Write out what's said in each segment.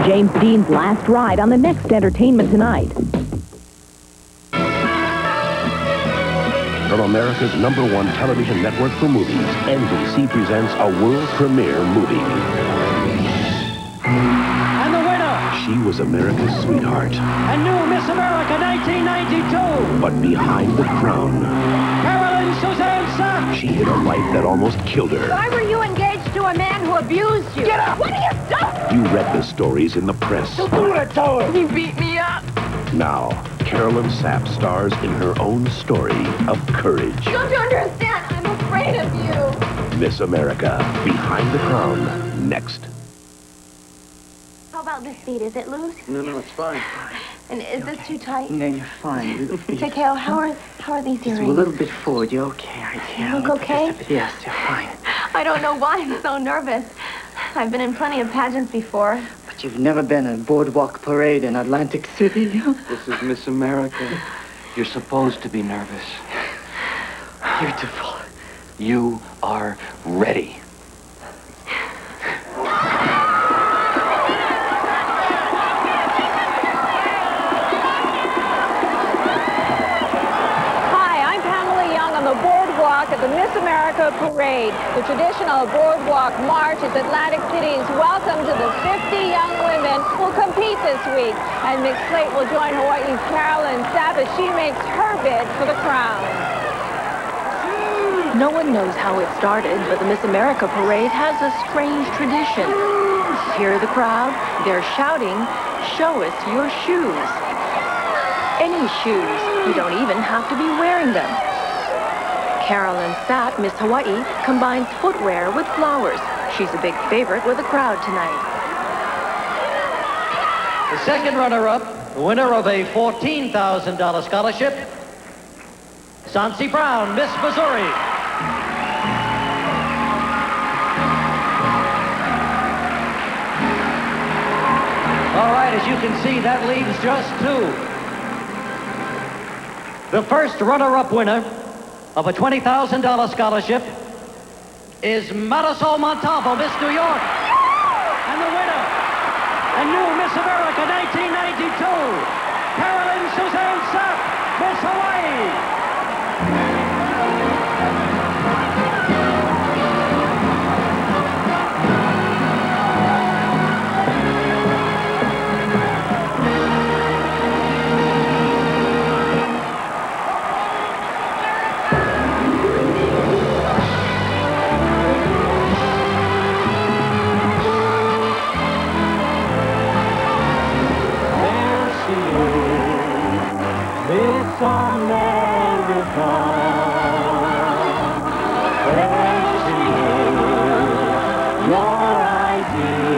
James Dean's last ride on the next Entertainment Tonight. From America's #1 television network for movies, NBC presents a world premiere movie. And the winner! She was America's sweetheart. A new Miss America 1992! But behind the crown, Carolyn Suzanne Sapp! she hid a life that almost killed her. Why were you engaged to a man who abused you? Get up! What are you doing? You read the stories in the press. Don't do that to her! He beat me up. Now, Carolyn Sapp stars in her own story of courage. Don't you understand? I'm afraid of you. Miss America, Behind the Crown, next. How about this seat? Is it loose? No, it's fine. And is this too tight? No, you're fine. Takeo, how are these Just a earrings? little bit forward. You're okay. You look okay? Yes, you're fine. I don't know why I'm so nervous. I've been in plenty of pageants before. But you've never been at a boardwalk parade in Atlantic City. This is Miss America. You're supposed to be nervous. Beautiful. You are ready. At the Miss America Parade. The traditional boardwalk march is Atlantic City's welcome to the 50 young women who compete this week. And Mick Slate will join Hawaii's Carolyn Sapp as she makes her bid for the crown. No one knows how it started, but the Miss America Parade has a strange tradition. Hear the crowd? They're shouting, "Show us your shoes." Any shoes. You don't even have to be wearing them. Carolyn Sapp, Miss Hawaii, combines footwear with flowers. She's a big favorite with the crowd tonight. The second runner-up, the winner of a $14,000 scholarship, Sansi Brown, Miss Missouri. All right, as you can see, that leaves just two. The first runner-up winner of a $20,000 scholarship is Marisol Montalvo, Miss New York. And the winner, a new Miss America 1992, Carolyn Suzanne Sapp, Miss Hawaii. Miss America, there she is, your ideal.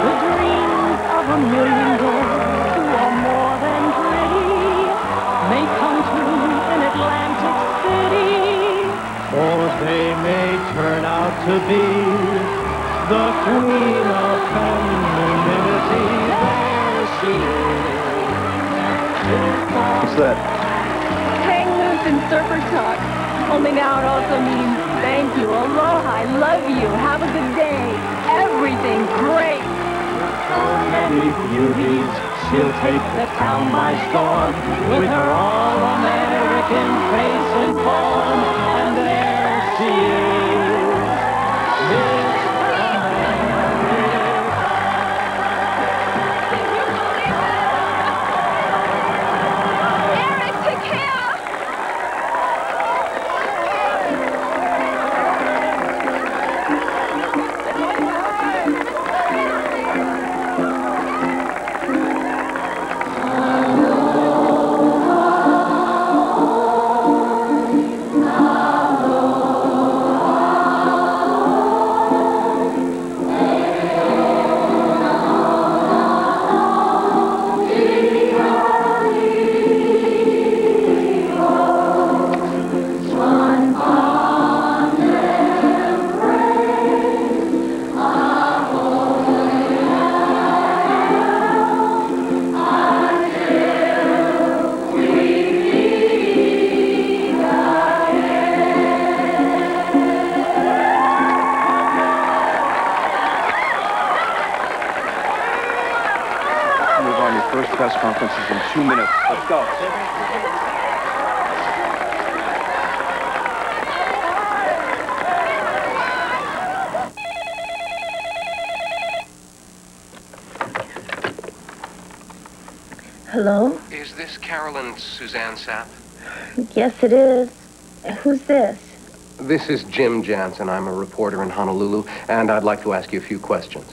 The dreams of a million girls who are more than pretty may come true in Atlantic City, or they may turn out to be the queen of femininity. There she is. What's that? Hang loose and surfer talk. Only now it also means thank you, aloha, I love you, have a good day, everything's great. So many beauties, she'll take the town by storm with her all-American face and form. And there she is, Miss Eric, Takeo! on. Your first press conference is in 2 minutes. Let's go. Hello? Is this Carolyn Suzanne Sapp? Yes, it is. Who's this? This is Jim Jansen. I'm a reporter in Honolulu, and I'd like to ask you a few questions.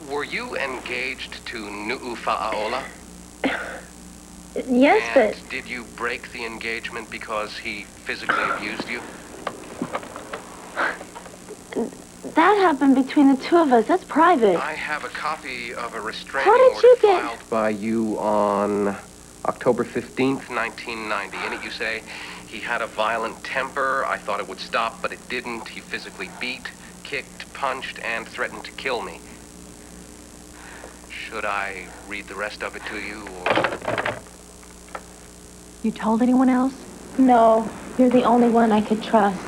Were you engaged to Nu'u Fa'aola? Yes, And did you break the engagement because he physically abused you? that happened between the two of us. That's private. I have a copy of a restraining How did order you get... filed by you on October 15th, 1990. In it you say, he had a violent temper. I thought it would stop, but it didn't. He physically beat, kicked, punched, and threatened to kill me. Should I read the rest of it to you, or... You told anyone else? No, you're the only one I could trust.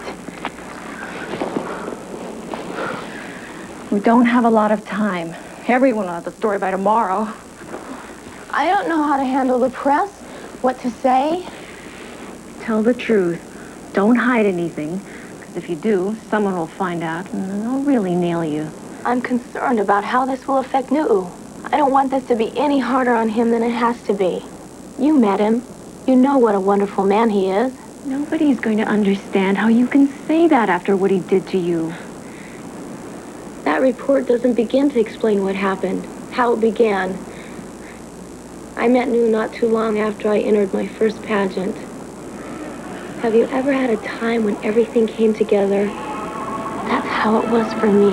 We don't have a lot of time. Everyone will have the story by tomorrow. I don't know how to handle the press, what to say. Tell the truth. Don't hide anything. Because if you do, someone will find out and they'll really nail you. I'm concerned about how this will affect Nu'u. I don't want this to be any harder on him than it has to be. You met him. You know what a wonderful man he is. Nobody's going to understand how you can say that after what he did to you. That report doesn't begin to explain what happened, how it began. I met Nu'u not too long after I entered my first pageant. Have you ever had a time when everything came together? That's how it was for me.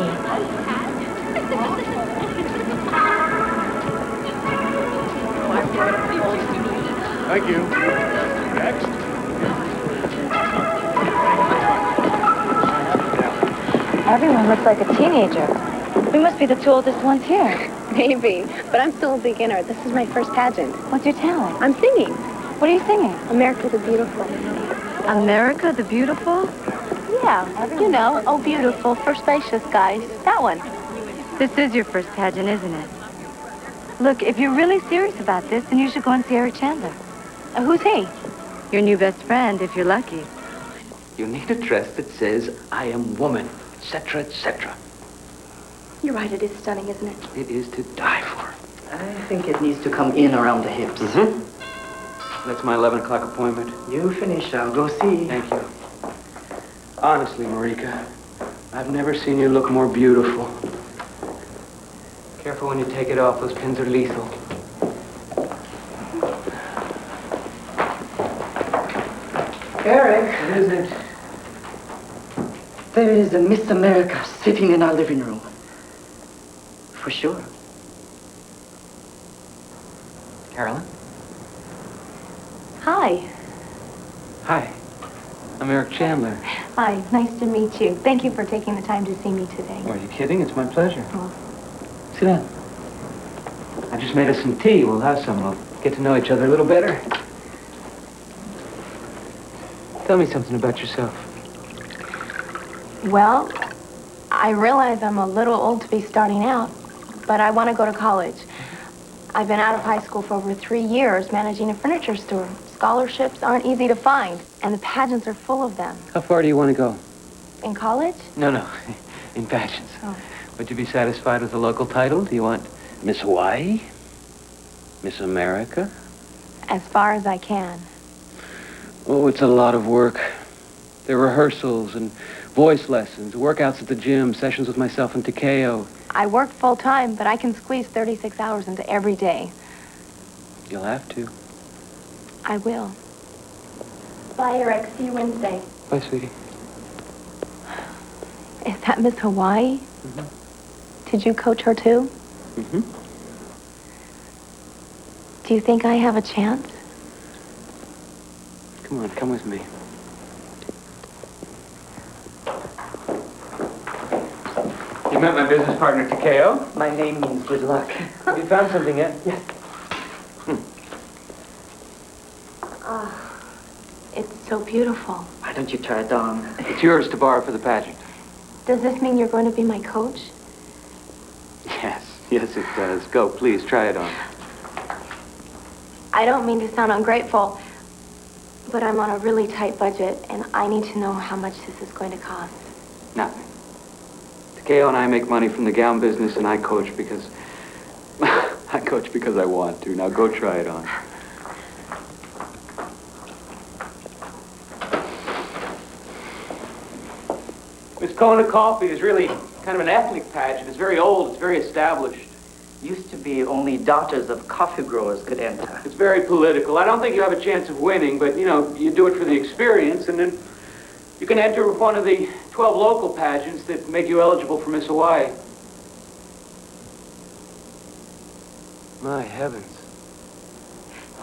Thank you. Next. Everyone looks like a teenager. We must be the two oldest ones here. Maybe, but I'm still a beginner. This is my first pageant. What's your talent? I'm singing. What are you singing? America the Beautiful. America the Beautiful? Yeah, you know, oh beautiful, for spacious skies. That one. This is your first pageant, isn't it? Look, if you're really serious about this, then you should go and see Eric Chandler. Who's he? Your new best friend, if you're lucky. You need a dress that says, I am woman, etc., etc. You're right, it is stunning, isn't it? It is to die for. I think it needs to come in around the hips. That's my 11 o'clock appointment. You finish, I'll go see. Thank you. Honestly, Marika, I've never seen you look more beautiful. Careful when you take it off. Those pins are lethal. Eric, What is it? there is a Miss America sitting in our living room. For sure. Carolyn? Hi. Hi. I'm Eric Chandler. Hi, nice to meet you. Thank you for taking the time to see me today. Are you kidding? It's my pleasure. Oh. Sit down. I just made us some tea. We'll have some. We'll get to know each other a little better. Tell me something about yourself. Well, I realize I'm a little old to be starting out, but I want to go to college. I've been out of high school for over 3 years managing a furniture store. Scholarships aren't easy to find, and the pageants are full of them. How far do you want to go? In college? No. In pageants. Oh. Would you be satisfied with a local title? Do you want Miss Hawaii? Miss America? As far as I can. Oh, it's a lot of work. There are rehearsals and voice lessons, workouts at the gym, sessions with myself and Takeo. I work full-time, but I can squeeze 36 hours into every day. You'll have to. I will. Bye, Eric. See you Wednesday. Bye, sweetie. Is that Miss Hawaii? Mm-hmm. Did you coach her too? Mm-hmm. Do you think I have a chance? Come on, come with me. You met my business partner, Takeo? My name means good luck. Have you found something yet? Yes. It's so beautiful. Why don't you try it on? It's yours to borrow for the pageant. Does this mean you're going to be my coach? Yes, it does. Go, please, try it on. I don't mean to sound ungrateful, but I'm on a really tight budget, and I need to know how much this is going to cost. Nothing. Takeo and I make money from the gown business, and I coach because... I coach because I want to. Now go try it on. Miss Kona Coffee is really kind of an ethnic pageant. It's very old. It's very established. Used to be only daughters of coffee growers could enter. It's very political. I don't think you have a chance of winning, but, you know, you do it for the experience, and then you can enter one of the 12 local pageants that make you eligible for Miss Hawaii. My heavens.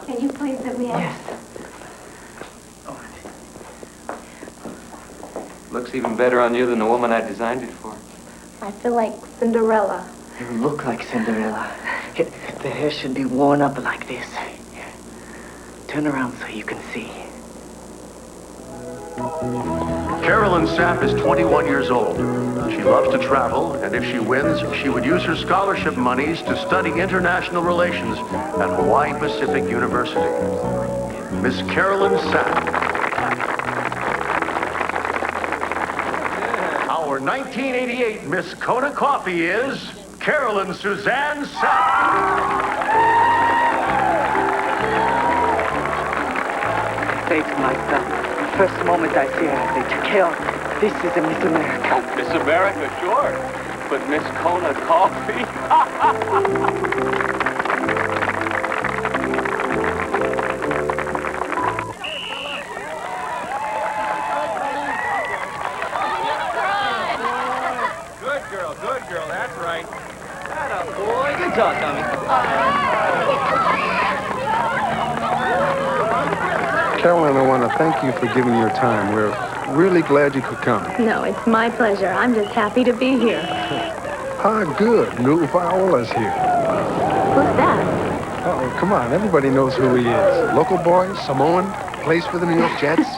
Can you please let me in? Yes. Looks even better on you than the woman I designed it for. I feel like Cinderella. You look like Cinderella. The hair should be worn up like this. Turn around so you can see. Carolyn Sapp is 21 years old. She loves to travel, and if she wins, she would use her scholarship monies to study international relations at Hawaii Pacific University. Miss Carolyn Sapp. Our 1988 Miss Kona Coffee is Carolyn Suzanne Sapp. It's like the first moment I see her, I say, Takeo, this is a Miss America. Miss America, sure. But Miss Kona Coffee? Good girl, that's right. Atta boy. Good talk, Tommy. Carolyn, I want to thank you for giving your time. We're really glad you could come. No, it's my pleasure. I'm just happy to be here. Ah, good. Lou Viola's here. Who's that? Oh, come on. Everybody knows who he is. Local boy, Samoan, plays for the New York Jets.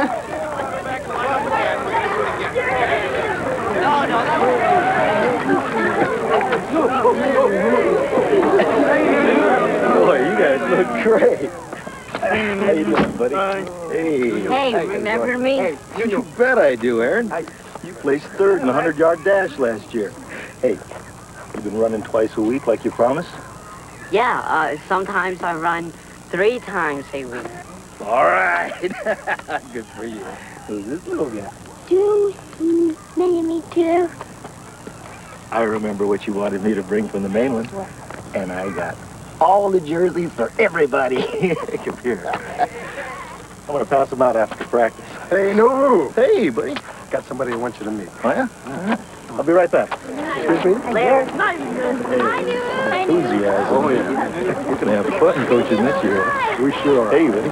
Boy, you guys look great. How you doing, buddy? Hey, remember me? Hey, you bet I do, Aaron. You placed third in the 100-yard dash last year. Hey, you been running twice a week like you promised? Yeah, sometimes I run 3 times a week. All right. Good for you. Who's this little guy? Me too. I remember what you wanted me to bring from the mainland. And I got all the jerseys for everybody. Come here. I'm going to pass them out after practice. Hey, Lou. Hey, buddy. Got somebody I want you to meet. Oh, yeah? I'll be right back. Excuse me? Later. Enthusiasm. Oh, yeah. You're going to have fun coaching this year. We sure are. Hey, buddy.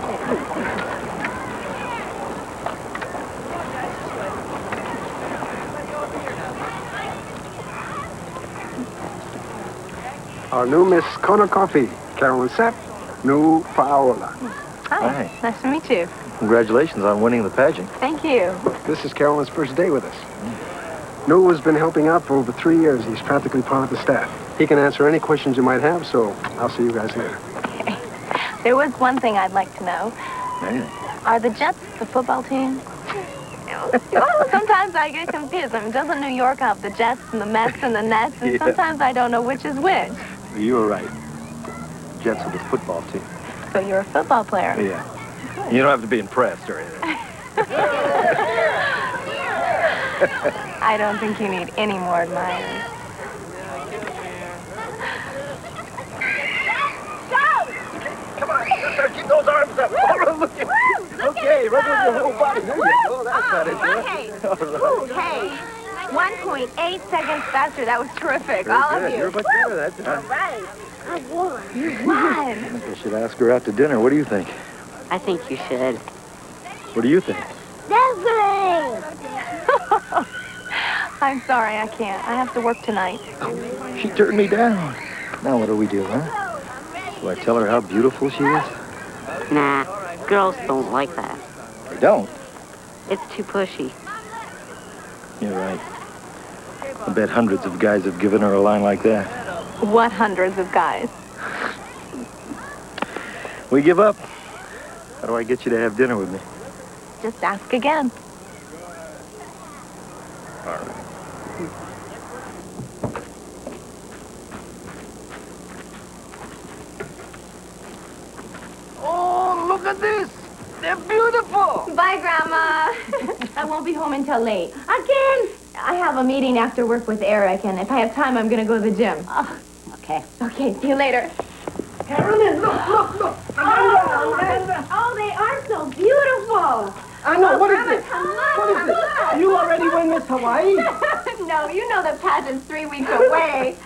Our new Miss Kona Coffee, Carolyn Sapp, new Paola. Hi. Nice to meet you. Congratulations on winning the pageant. Thank you. This is Carolyn's first day with us. Lou has been helping out for over 3 years. He's practically part of the staff. He can answer any questions you might have, so I'll see you guys later. Okay. There was one thing I'd like to know. Anything. Are the Jets the football team? Well, sometimes I get confused. I mean, doesn't New York have the Jets and the Mets and the Nets? And Yeah. sometimes I don't know which is which. You were right. Jets are the football team. So you're a football player. Yeah. You don't have to be impressed or anything. I don't think you need any more admirers. Come on, keep those arms up. Okay, run with your whole body. There you go. That's not it. Hey, ooh, hey. 1.8 seconds faster. That was terrific. All of you. You're much better that time. All right. I won. You won. I should ask her out to dinner. What do you think? I think you should. What do you think? I'm sorry, I can't. I have to work tonight. She turned me down. Now what do we do, huh? Do I tell her how beautiful she is? Nah, girls don't like that. They don't. It's too pushy. You're right. I bet hundreds of guys have given her a line like that. What hundreds of guys? We give up. How do I get you to have dinner with me? Just ask again. All right. Oh, look at this. They're beautiful. Bye, Grandma. I won't be home until late. Again? I have a meeting after work with Eric, and if I have time, I'm going to go to the gym. Oh, okay. Okay, see you later. Carolyn, look. Oh, they are so beautiful. I know. What is Grandma, this? come on, What is come this? on. You already win Miss Hawaii? No, you know the pageant's 3 weeks away.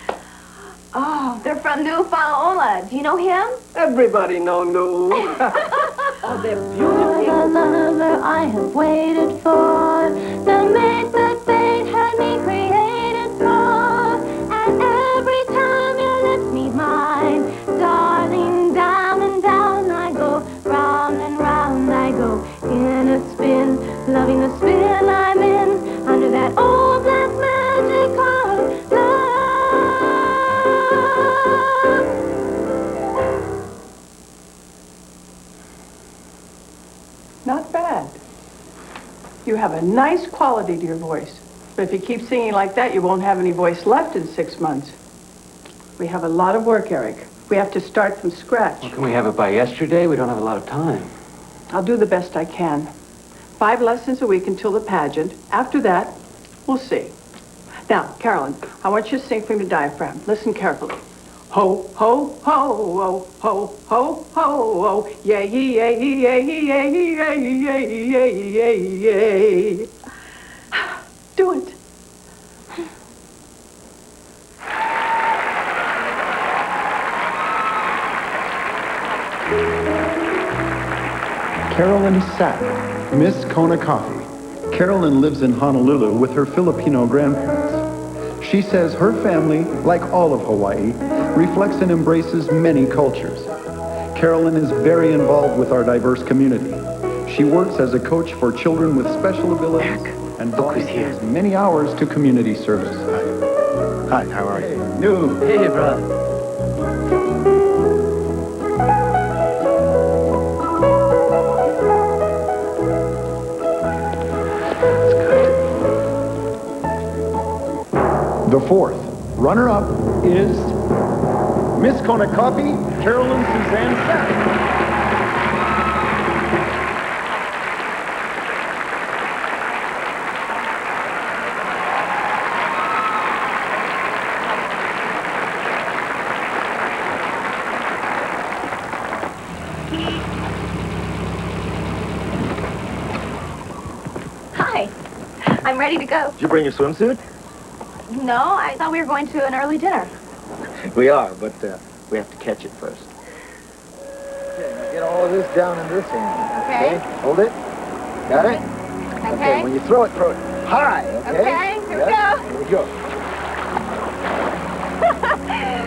Oh, they're from New Falaola. Do you know him? Everybody know Lou. Oh, they're beautiful. The lover I have waited for, the mate that fate had me created for, and every time your lips meet mine, darling, down and down I go, round and round I go, in a spin, loving the spin I'm in, under that old black magic cloud, love. Not bad. You have a nice quality to your voice. But if you keep singing like that, you won't have any voice left in 6 months. We have a lot of work, Eric. We have to start from scratch. Well, can we have it by yesterday? We don't have a lot of time. I'll do the best I can. 5 lessons a week until the pageant. After that, we'll see. Now, Carolyn, I want you to sing from your diaphragm. Listen carefully. Ho, ho, ho, ho, ho, ho, ho, ho, yay, yay, yay, yay, yay, yay, yay, yay. Do it. Carolyn Sapp, Miss Kona Coffee. Carolyn lives in Honolulu with her Filipino grandparents. She says her family, like all of Hawaii, reflects and embraces many cultures. Carolyn is very involved with our diverse community. She works as a coach for children with special abilities and volunteers many hours to community service. Hi, how are you? New. Hey, bro. The fourth runner-up is Miss Kona Coffee, Carolyn Suzanne Sapp. Hi. I'm ready to go. Did you bring your swimsuit? No, I thought we were going to an early dinner. We are, but we have to catch it first. Okay, now get all of this down in this hand. Okay. Hold it. Got it? Okay. When you throw it high, okay? Okay, here we go. Here we go.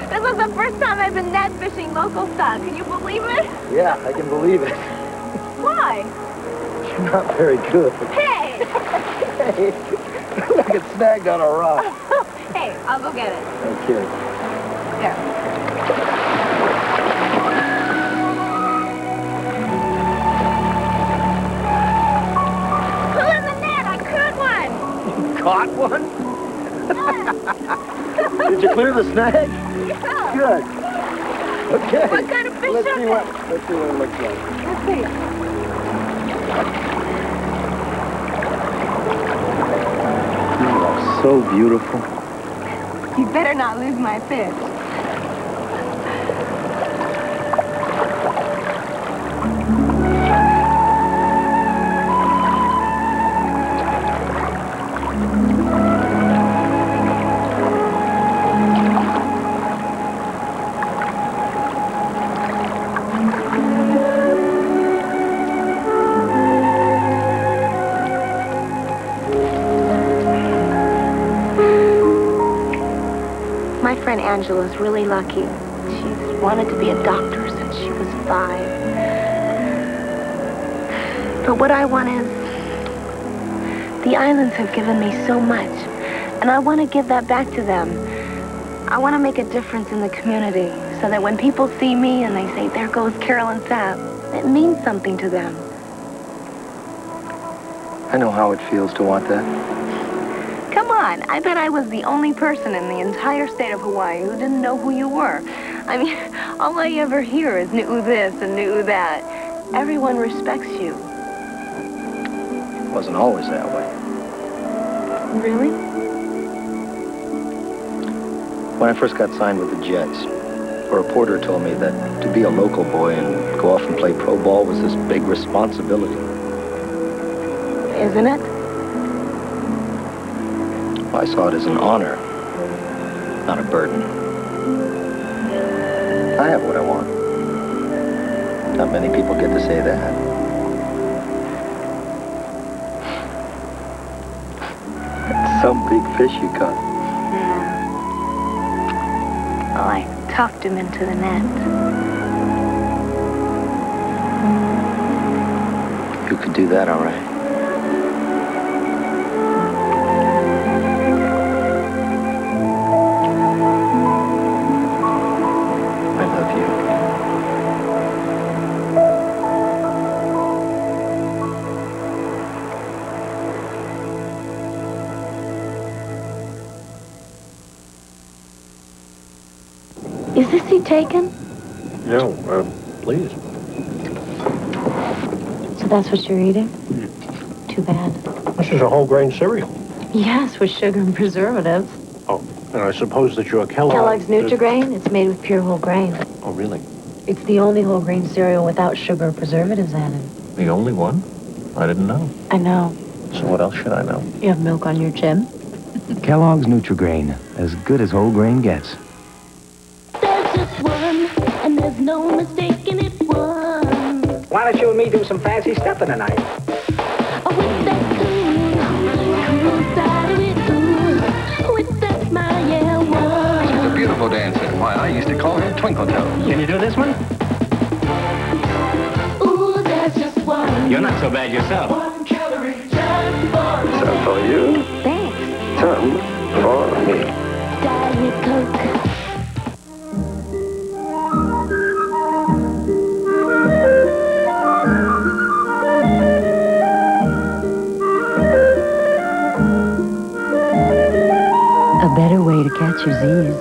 This was the first time I've been net fishing local style. Can you believe it? Yeah, I can believe it. Why? You're not very good. Hey! Hey, I get snagged on a rock. Hey, I'll go get it. Okay. There. Pull in the net. I caught one. You caught one? Did you clear the snag? Yeah. Good. Okay. What kind of fish Let's is see it? what it looks like. Let's see. You are so beautiful. You better not lose my fish. My friend Angela's really lucky. She's wanted to be a doctor since she was 5. But what I want is, the islands have given me so much, and I want to give that back to them. I want to make a difference in the community so that when people see me and they say, there goes Carolyn Sapp, it means something to them. I know how it feels to want that. Come on, I bet I was the only person in the entire state of Hawaii who didn't know who you were. I mean, all I ever hear is knew this and knew that. Everyone respects you. It wasn't always that way. Really? When I first got signed with the Jets, a reporter told me that to be a local boy and go off and play pro ball was this big responsibility. Isn't it? I saw it as an honor, not a burden. I have what I want. Not many people get to say that. Some big fish you caught. Yeah. Well, I toughed him into the net. You could do that, all right. I love you. Is this seat taken? No, please. So that's what you're eating? Too bad. This is a whole grain cereal. Yes, with sugar and preservatives. Oh, and I suppose that you're Kellogg's Nutri-Grain, it's made with pure whole grain. Oh, really? It's the only whole grain cereal without sugar or preservatives added. The only one? I didn't know. I know. So what else should I know? You have milk on your chin? Kellogg's Nutri-Grain, as good as whole grain gets. There's just one, and there's no mistaking it one. Why don't you and me do some fancy stuffing tonight? Oh, with that cool side of it, ooh, with that smile, yeah, one. She's a beautiful dancer. Why, I used to call her Twinkle Toes. Can you do this one? Ooh, there's just one. You're not so bad yourself. One calorie, just one. Some for you. Thanks. Some for me. Diet Coke. A better way to catch your Z's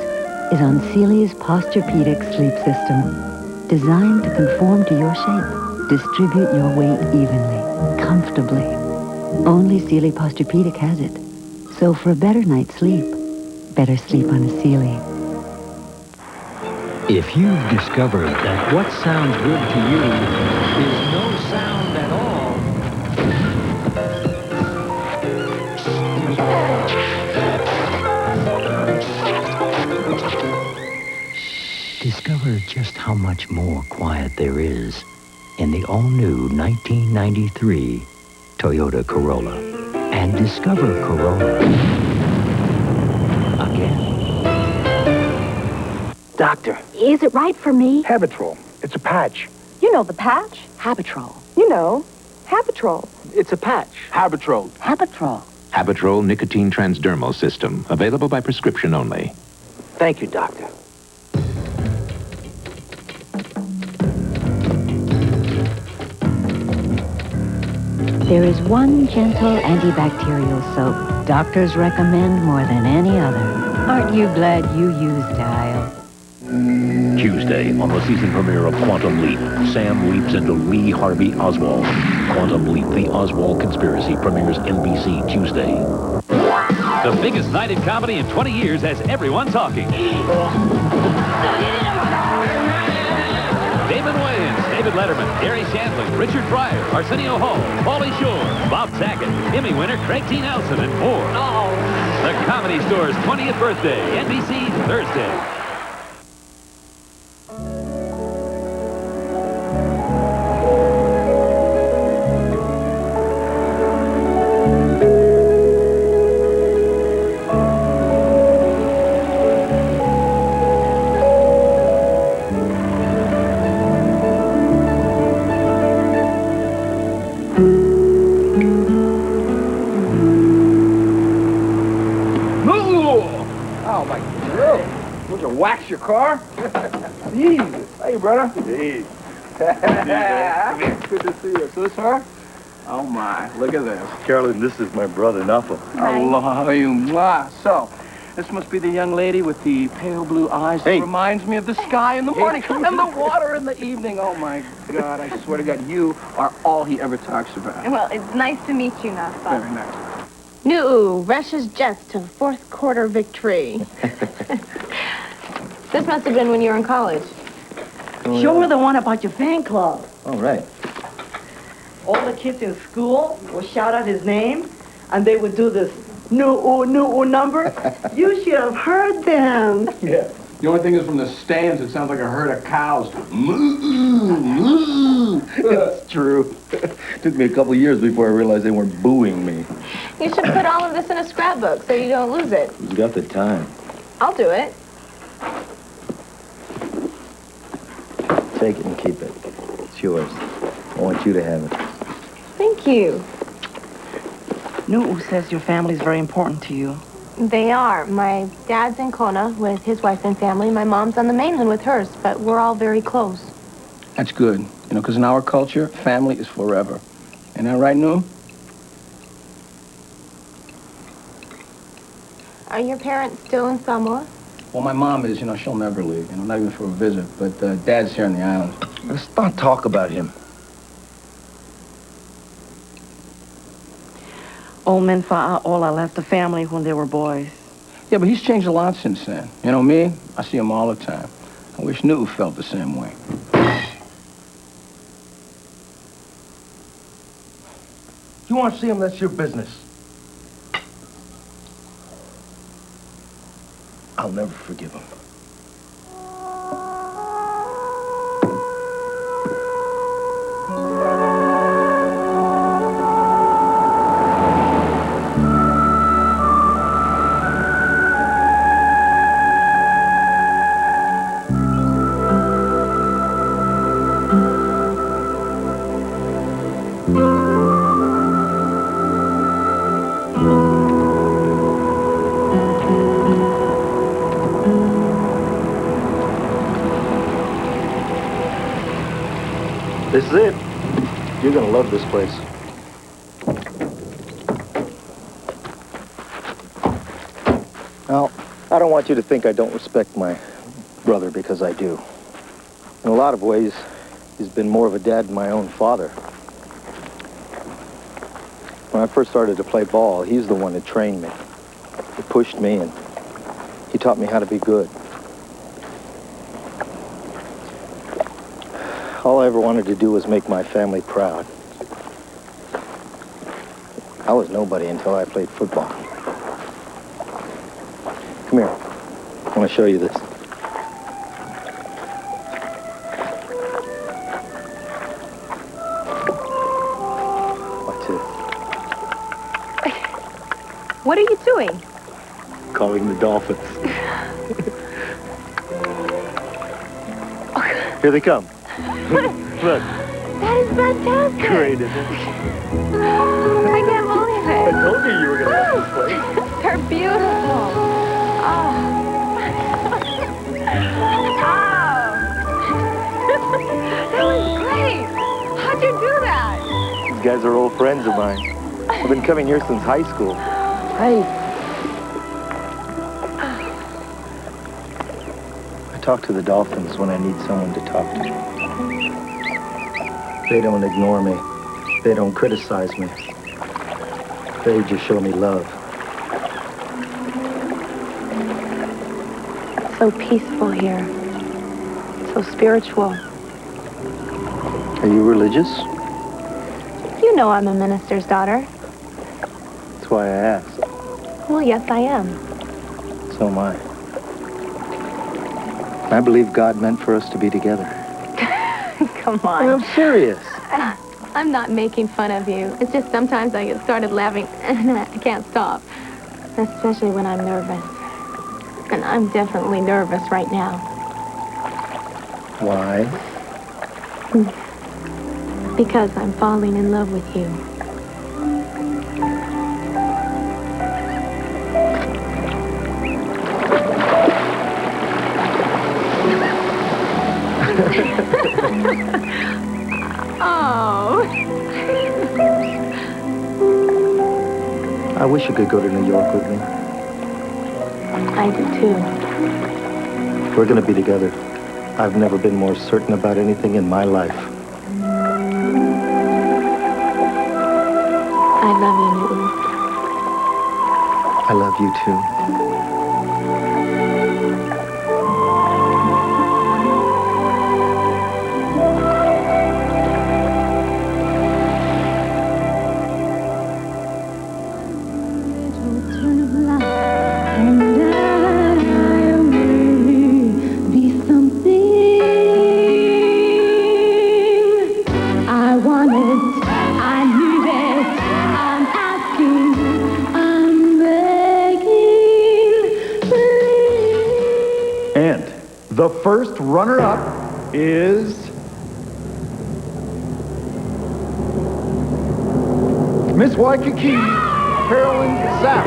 is on Sealy's Posturepedic Sleep System. Designed to conform to your shape. Distribute your weight evenly, comfortably. Only Sealy Posturepedic has it. So for a better night's sleep, better sleep on a Sealy. If you've discovered that what sounds good to you is no sound at all, discover just how much more quiet there is in the all-new 1993 Toyota Corolla. And discover Corolla again. Doctor. Is it right for me? Habitrol. It's a patch. You know the patch? Habitrol. You know, Habitrol. It's a patch. Habitrol. Habitrol. Habitrol Nicotine Transdermal System. Available by prescription only. Thank you, Doctor. There is one gentle antibacterial soap doctors recommend more than any other. Aren't you glad you used Dial? Tuesday, on the season premiere of Quantum Leap, Sam leaps into Lee Harvey Oswald. Quantum Leap, the Oswald Conspiracy premieres NBC Tuesday. The biggest night in comedy in 20 years has everyone talking. Damon Wayans, David Letterman, Gary Shandling, Richard Pryor, Arsenio Hall, Pauly Shore, Bob Saget, Emmy winner Craig T. Nelson, and more. The Comedy Store's 20th birthday, NBC Thursday. Oh, my God. car? Jesus. Hey, brother. Hey. Good to see you. So this her? Oh, my. Look at this. Carolyn, this is my brother, Napa. I love you. Mwah. So, this must be the young lady with the pale blue eyes that reminds me of the sky in the morning and the water in the evening. Oh, my God. I swear to God, you are all he ever talks about. Well, it's nice to meet you, Napa. Very nice. New Russia's Jets to fourth quarter victory. This must have been when you were in college. Show her the one about your fan club. All right. All the kids in school will shout out his name, and they would do this new number. You should have heard them. Yeah. The only thing is from the stands, it sounds like a herd of cows. Moo, moo. That's true. Took me a couple years before I realized they weren't booing me. You should put all of this in a scrapbook so you don't lose it. Who's got the time? I'll do it. Take it and keep it. It's yours. I want you to have it. Thank you. Nuu says your family's very important to you. They are. My dad's in Kona with his wife and family. My mom's on the mainland with hers, but we're all very close. That's good. You know, because in our culture, family is forever. Ain't that right, Nu? Are your parents still in Samoa? Well, my mom is, you know, she'll never leave, you know, not even for a visit. But Dad's here on the island. Let's not talk about him. Old men Fa'aola left the family when they were boys. Yeah, but he's changed a lot since then. You know me? I see him all the time. I wish Nu felt the same way. You want to see him, that's your business. I'll never forgive him. This is it. You're gonna love this place. Now, I don't want you to think I don't respect my brother, because I do. In a lot of ways, he's been more of a dad than my own father. When I first started to play ball, he's the one that trained me. He pushed me, and he taught me how to be good. All I ever wanted to do was make my family proud. I was nobody until I played football. Come here. I want to show you this. Watch it. What are you doing? Calling the dolphins. Here they come. Look. That is fantastic. Great, isn't it? I can't believe it. I told you you were going to love this place. They're beautiful. Oh. That was great. How'd you do that? These guys are old friends of mine. I've been coming here since high school. Hey. I talk to the dolphins when I need someone to talk to. They don't ignore me. They don't criticize me. They just show me love. So peaceful here. So spiritual. Are you religious? You know I'm a minister's daughter. That's why I asked. Well, yes, I am. So am I. I believe God meant for us to be together. Come on. I'm serious. I'm not making fun of you. It's just sometimes I get started laughing and I can't stop. Especially when I'm nervous. And I'm definitely nervous right now. Why? Because I'm falling in love with you. Oh. I wish you could go to New York with me. I do too. We're gonna be together. I've never been more certain about anything in my life. I love you, Newton. I love you too. The first runner-up is Miss Waikiki, Carolyn Zapp.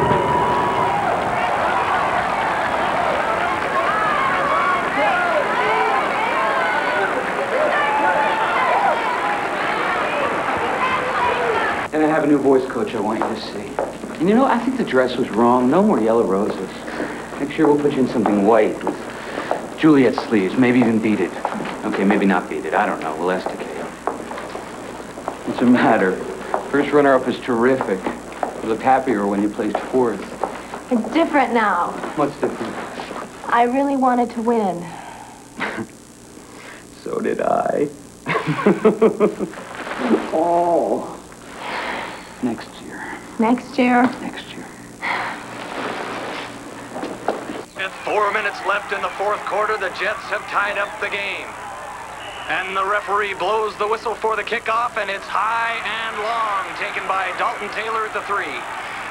And I have a new voice coach I want you to see. And you know, I think the dress was wrong. No more yellow roses. Next year we'll put you in something white with Juliet sleeves, maybe even beat it. Okay, maybe not beat it. I don't know. We'll ask TKO. What's the matter? First runner-up is terrific. You look happier when you placed fourth. It's different now. What's different? I really wanted to win. So did I. Oh. Next year. Next year? Next year. With 4 minutes left in the fourth quarter, the Jets have tied up the game. And the referee blows the whistle for the kickoff, and it's high and long, taken by Dalton Taylor at the 3.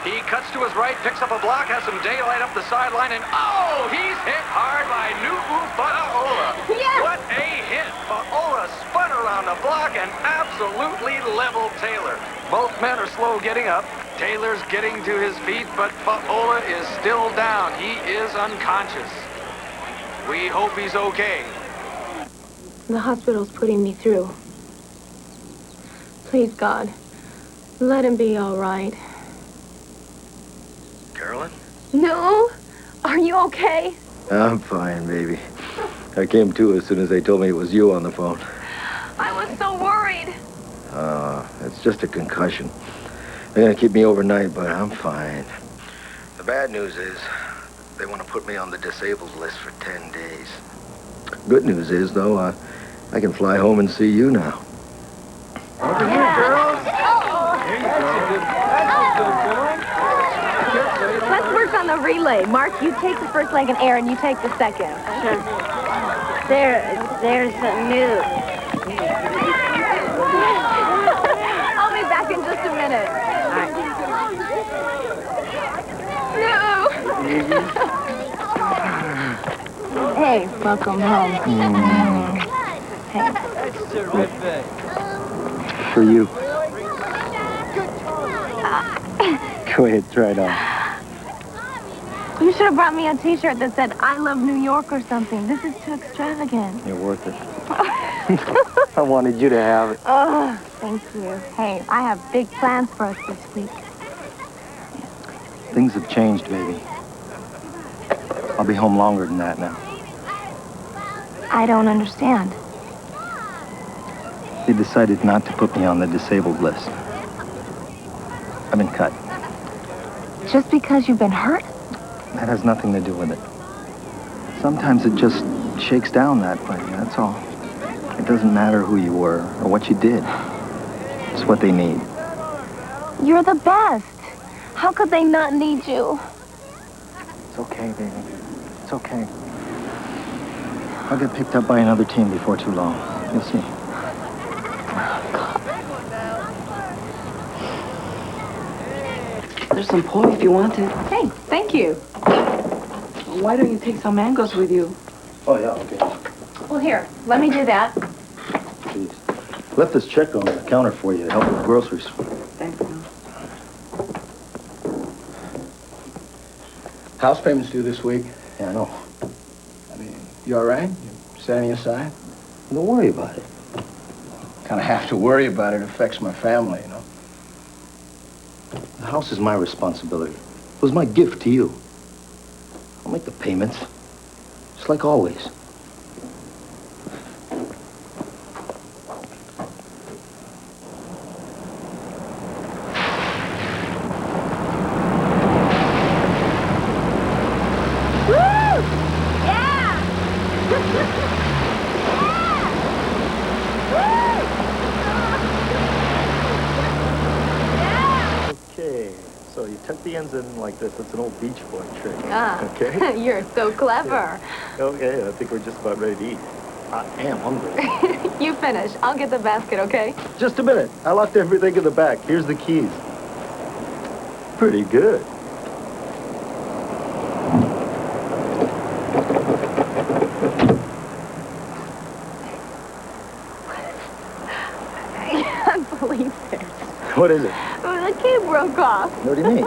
He cuts to his right, picks up a block, has some daylight up the sideline, and oh, he's hit hard by Nu'u Fa'aola. Yes! What a hit! Fa'aola spun around the block and absolutely leveled Taylor. Both men are slow getting up. Taylor's getting to his feet, but Fa'aola is still down. He is unconscious. We hope he's okay. The hospital's putting me through. Please, God, let him be all right. Carolyn? No? Are you okay? I'm fine, baby. I came to as soon as they told me it was you on the phone. I was so worried. It's just a concussion. They're gonna keep me overnight, but I'm fine. The bad news is they want to put me on the disabled list for 10 days. Good news is, though, I can fly home and see you now. Over here, girls. Let's work on the relay. Mark, you take the first leg, and Aaron, you take the second. There's the news. I'll be back in just a minute. No. Hey, welcome home. Hey. Terrific. For you. Go ahead, try it on. You should have brought me a t-shirt that said, I love New York or something. This is too extravagant. You're worth it. I wanted you to have it. Oh, thank you. Hey, I have big plans for us this week. Things have changed, baby. I'll be home longer than that now. I don't understand. They decided not to put me on the disabled list. I've been cut. Just because you've been hurt? That has nothing to do with it. Sometimes it just shakes down that way, that's all. It doesn't matter who you were or what you did. It's what they need. You're the best. How could they not need you? It's okay, baby. It's okay. I'll get picked up by another team before too long. You'll see. There's some poi if you want it. Hey, thank you. Why don't you take some mangoes with you? Oh, yeah, okay. Well, here, let me do that. Please. Left this check on the counter for you to help with groceries. Thank you. House payments due this week. Yeah, I know. I mean, you all right? You set any aside? Don't worry about it. Kind of have to worry about it. It affects my family, you know. The house is my responsibility. It was my gift to you. I'll make the payments. Just like always. Okay, so you tuck the ends in like this. It's an old Beach Boy trick. Ah, Okay? you're so clever. Okay, I think we're just about ready to eat. I am hungry. You finish. I'll get the basket, okay? Just a minute. I left everything in the back. Here's the keys. Pretty good. I can't believe it. What is it? The key broke off. What do you mean?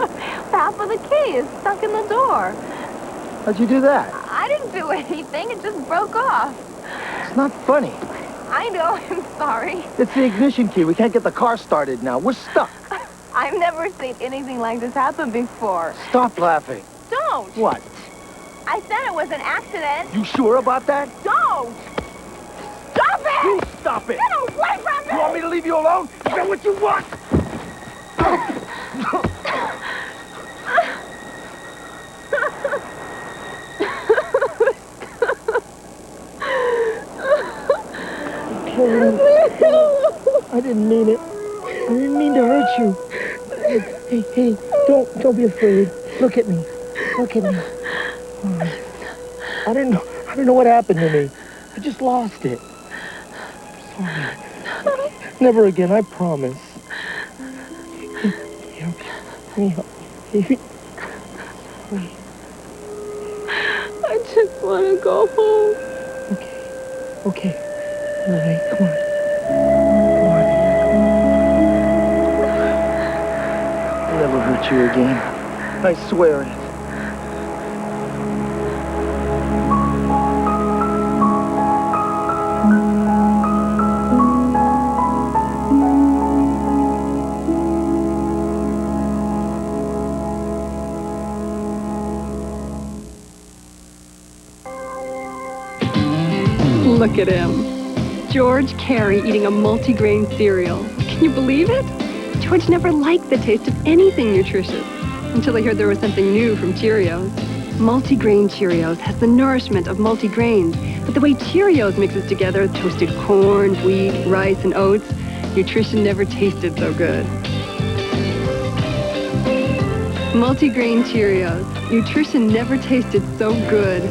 Half of the key is stuck in the door. How'd you do that? I didn't do anything. It just broke off. It's not funny. I know. I'm sorry. It's the ignition key. We can't get the car started now. We're stuck. I've never seen anything like this happen before. Stop laughing. Don't. What? I said it was an accident. You sure about that? Don't. Stop it! You stop it! Get away from me! You want me to leave you alone? Is that what you want? I didn't mean it. I didn't mean to hurt you. Hey, don't be afraid. Look at me. Look at me. I didn't know what happened to me. I just lost it. Sorry. Never again, I promise. I just want to go home. Okay. All right, come on. I'll never hurt you again. I swear it. Look at him. George Carey eating a multigrain cereal. Can you believe it? George never liked the taste of anything nutritious until he heard there was something new from Cheerios. Multigrain Cheerios has the nourishment of multigrains, but the way Cheerios mixes together toasted corn, wheat, rice, and oats, nutrition never tasted so good. Multigrain Cheerios. Nutrition never tasted so good.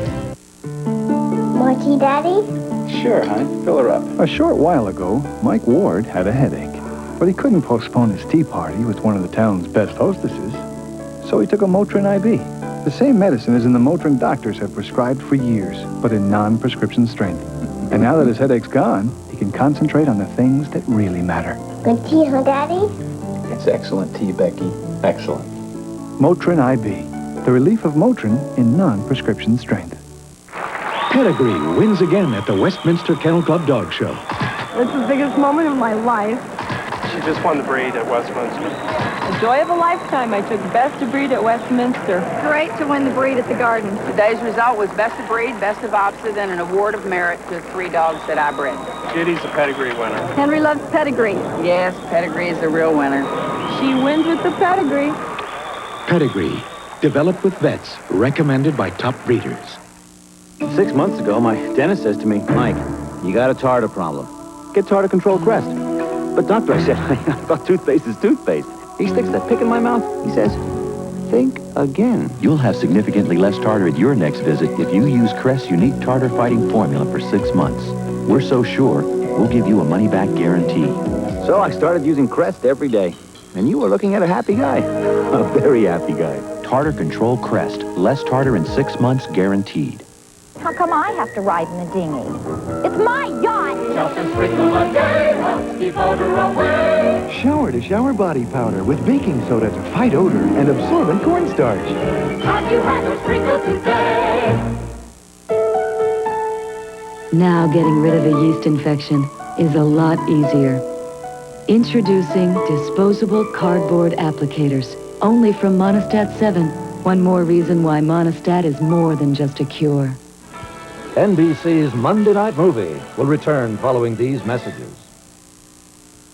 More tea, Daddy? Sure, hon. Fill her up. A short while ago, Mike Ward had a headache, but he couldn't postpone his tea party with one of the town's best hostesses, so he took a Motrin IV. The same medicine as in the Motrin doctors have prescribed for years, but in non-prescription strength. And now that his headache's gone, he can concentrate on the things that really matter. Good tea, huh, Daddy? It's excellent tea, Becky. Excellent. Motrin IV, the relief of Motrin in non-prescription strength. Pedigree wins again at the Westminster Kennel Club Dog Show. It's the biggest moment of my life. She just won the breed at Westminster. The joy of a lifetime. I took best of breed at Westminster. Great to win the breed at the Garden. Today's result was best of breed, best of opposite, and an award of merit to 3 dogs that I bred. Judy's a pedigree winner. Henry loves pedigree. Yes, pedigree is the real winner. She wins with the pedigree. Pedigree, developed with vets, recommended by top breeders. 6 months ago, my dentist says to me, Mike, you got a tartar problem. Get tartar control Crest. But doctor, I said, I thought toothpaste is toothpaste. He sticks that pick in my mouth. He says, think again. You'll have significantly less tartar at your next visit if you use Crest's unique tartar fighting formula for 6 months. We're so sure, we'll give you a money-back guarantee. So I started using Crest every day. And you were looking at a happy guy. A very happy guy. Tartar Control Crest. Less tartar in 6 months guaranteed. How come I have to ride in the dinghy? It's my yacht! Just a sprinkle a day helps keep odor away. Shower to shower body powder with baking soda to fight odor and absorbent cornstarch. Have you had those sprinkles today? Now getting rid of a yeast infection is a lot easier. Introducing disposable cardboard applicators, only from Monistat 7. One more reason why Monistat is more than just a cure. NBC's Monday Night Movie will return following these messages.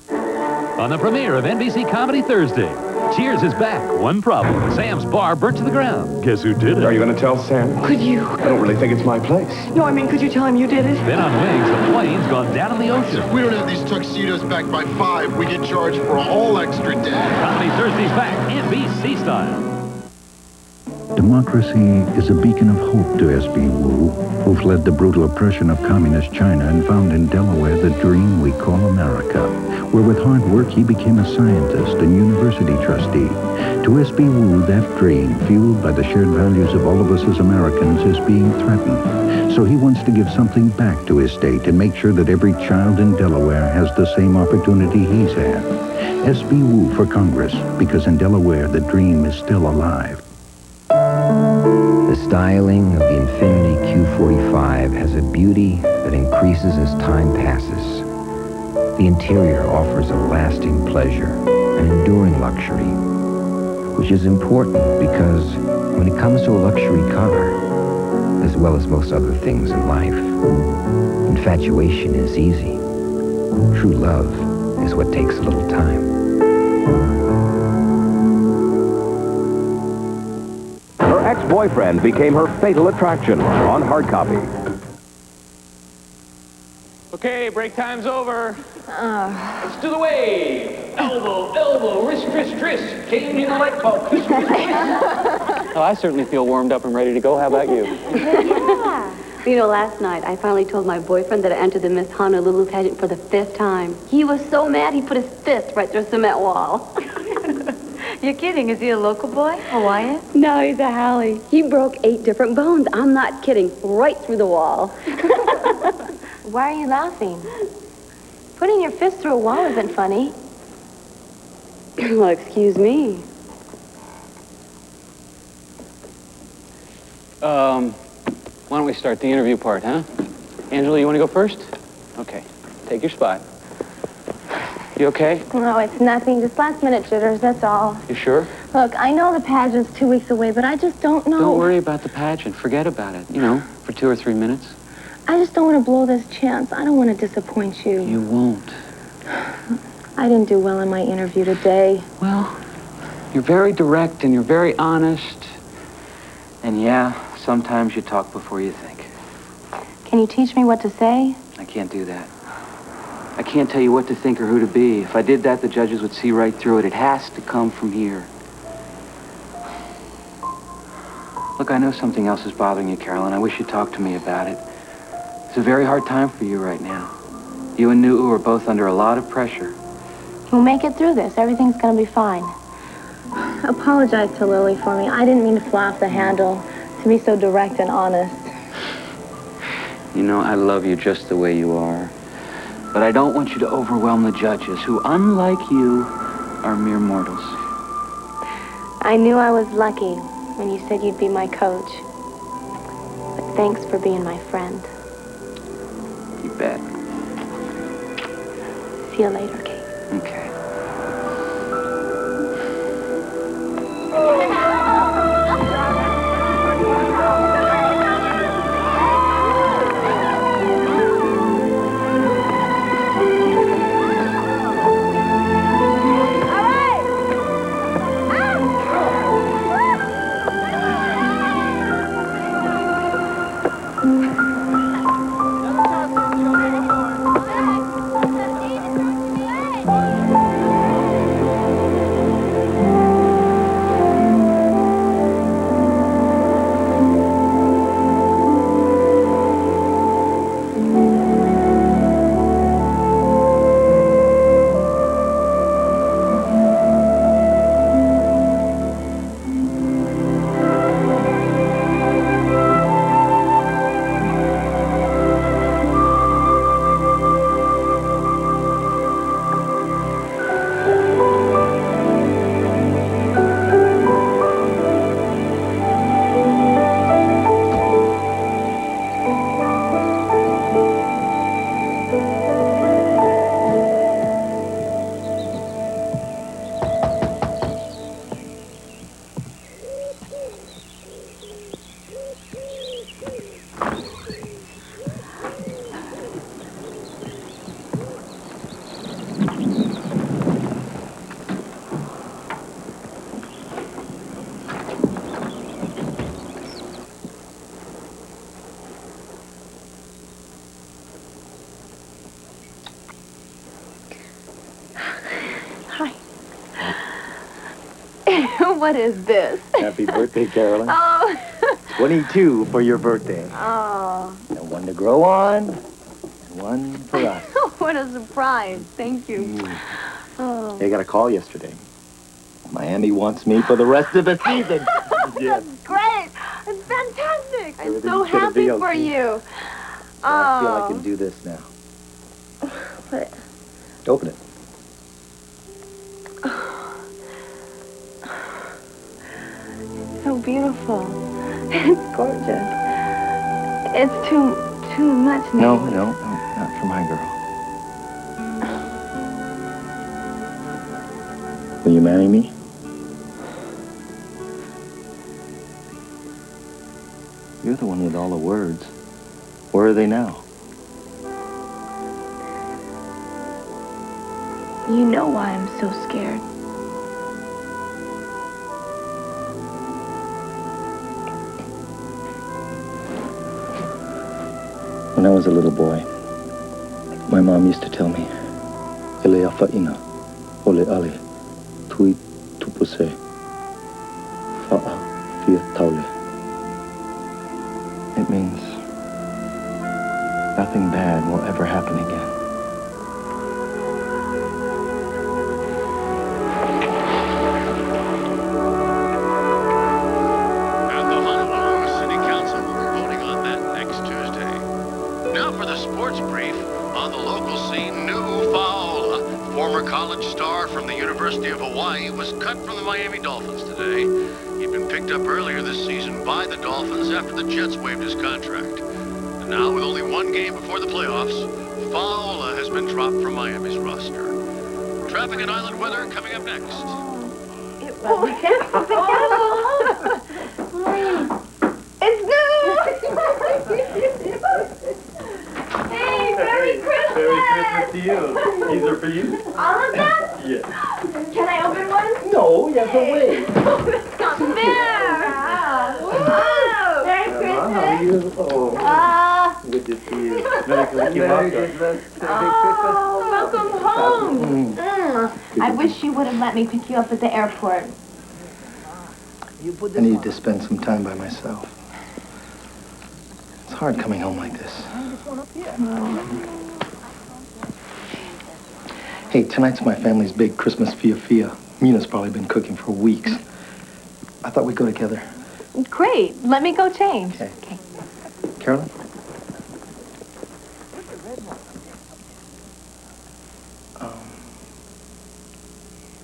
On the premiere of NBC Comedy Thursday, Cheers is back. One problem. Sam's bar burnt to the ground. Guess who did it? Are you going to tell Sam? Could you? I don't really think it's my place. No, I mean, could you tell him you did it? Then on Wings, the plane's gone down in the ocean. If we don't have these tuxedos back by 5, we get charged for a whole extra day. Comedy Thursday's back, NBC style. Democracy is a beacon of hope to S.B. Wu, who fled the brutal oppression of communist China and found in Delaware the dream we call America, where with hard work he became a scientist and university trustee. To S.B. Wu, that dream, fueled by the shared values of all of us as Americans, is being threatened. So he wants to give something back to his state and make sure that every child in Delaware has the same opportunity he's had. S.B. Wu for Congress, because in Delaware the dream is still alive. The styling of the Infiniti Q45 has a beauty that increases as time passes. The interior offers a lasting pleasure, an enduring luxury, which is important because when it comes to a luxury car, as well as most other things in life, infatuation is easy. True love is what takes a little time. Her ex-boyfriend became her fatal attraction on hard copy. Okay, break time's over. Let's do the wave. Elbow, elbow, wrist, wrist. Change in the light bulb. Oh, I certainly feel warmed up and ready to go. How about you? Yeah. You know, last night, I finally told my boyfriend that I entered the Miss Honolulu pageant for the 5th time. He was so mad, he put his fist right through a cement wall. You're kidding. Is he a local boy? Hawaiian? No, he's a Hallie. He broke 8 different bones. I'm not kidding. Right through the wall. Why are you laughing? Putting your fist through a wall isn't funny. Well, excuse me. Why don't we start the interview part, huh? Angela, you want to go first? Okay, take your spot. You okay? No, it's nothing. Just last-minute jitters, that's all. You sure? Look, I know the pageant's 2 weeks away, but I just don't know. Don't worry about the pageant. Forget about it. You know, for 2 or 3 minutes. I just don't want to blow this chance. I don't want to disappoint you. You won't. I didn't do well in my interview today. Well, you're very direct and you're very honest. And yeah, sometimes you talk before you think. Can you teach me what to say? I can't do that. I can't tell you what to think or who to be. If I did that, the judges would see right through it. It has to come from here. Look, I know something else is bothering you, Carolyn. I wish you'd talk to me about it. It's a very hard time for you right now. You and Nu'u are both under a lot of pressure. We'll make it through this. Everything's going to be fine. Apologize to Lily for me. I didn't mean to fly off the handle, to be so direct and honest. You know, I love you just the way you are. But I don't want you to overwhelm the judges, who, unlike you, are mere mortals. I knew I was lucky when you said you'd be my coach. But thanks for being my friend. You bet. See you later, Kate. Okay. What is this? Happy birthday, Carolyn. Oh. 22 for your birthday. Oh. And one to grow on, and one for us. What a surprise. Thank you. Oh. I got a call yesterday. Miami wants me for the rest of the season. That's great. It's fantastic. I'm so Everything's gonna happy be for okay. you. I feel I can do this now. What? Open it. So beautiful. It's gorgeous. It's too much now. No, not for my girl. Will you marry me? You're the one with all the words. Where are they now? You know why I'm so scared. When I was a little boy, my mom used to tell me, Ele afaina, ole ale, tui tupuse, fa'a fia taule. It means nothing bad will ever happen again. And the Honolulu City Council will be voting on that next Tuesday. Now for the sports brief on the local scene, new foul. Former college star from the University of Hawaii was cut from the Miami Dolphins today. He'd been picked up earlier this season by the Dolphins after the Jets waived his contract. And now, with only one game before the playoffs, foul has been dropped from Miami's roster. Traffic and island weather coming up next. Be careful. It's new! Hey, Merry Christmas! Merry Christmas to you. These are for you. All of them? Yes. Can I open one? No, you have to wait. That's not fair! Wow. Merry Christmas! How are you? Oh, good to see you. Merry Christmas. Oh, welcome home! I wish you would have let me pick you up at the airport. I needed to spend some time by myself. It's hard coming home like this. Hey, tonight's my family's big Christmas fia. Mina's probably been cooking for weeks. I thought we'd go together. Great. Let me go change. Okay. Carolyn?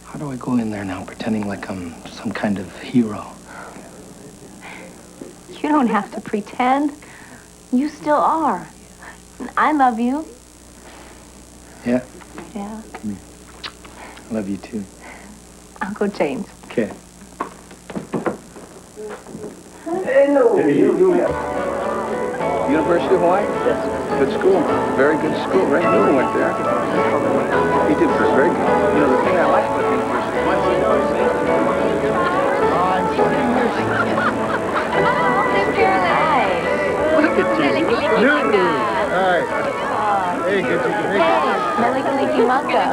How do I go in there now pretending like I'm some kind of hero? You don't have to pretend. You still are. I love you. Yeah? Yeah. I love you too. I'll go change. Okay. Hello. University of Hawaii? Yes. Good school. Very good school. Right? Newman went there. He did very good. You know, the thing I like about the university is Look at you. Newton. Hi. Hey, good to meet you. Melikaliki Maka.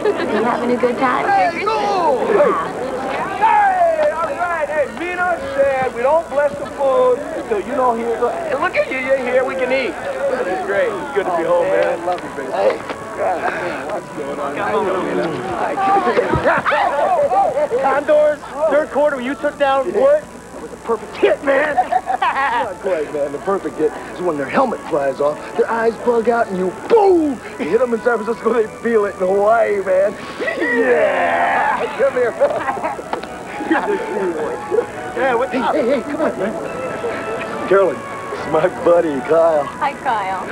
You having a good time? Hey, all right. Hey, Mina said we don't bless the food until you know here. Look at you, you're here. We can eat. This is great. It's good to be home, man. Love you, baby. Hey. What's going on? Condors, third quarter, when you took down Wood. That was a perfect hit, man. Not quite, man. The perfect hit is when their helmet flies off, their eyes bug out, and you boom! You hit them in San Francisco, they feel it in Hawaii, man. Yeah! Come here. Good to see you. Yeah, what? Hey, come on, man. Carolyn, this is my buddy, Kyle. Hi, Kyle.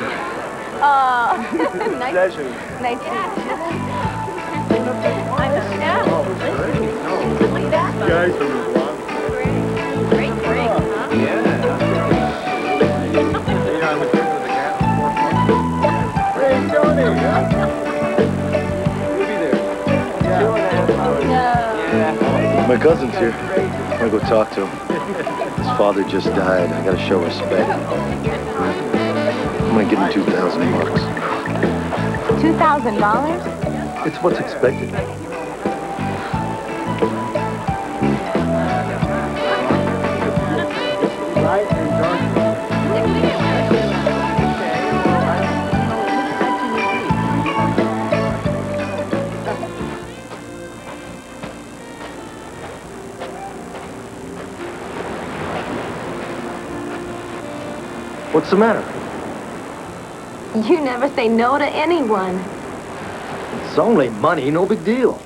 Nice. Pleasure. Nice to meet you. I'm Chef. Look at that. Guys from the block. Great drink, huh? Yeah. Hey, Tony. You'll be there. Yeah. My cousin's here. I'm gonna go talk to him. His father just died. I gotta show respect. I'm gonna give him 2,000 bucks. $2,000? It's what's expected. What's the matter? You never say no to anyone. It's only money, no big deal.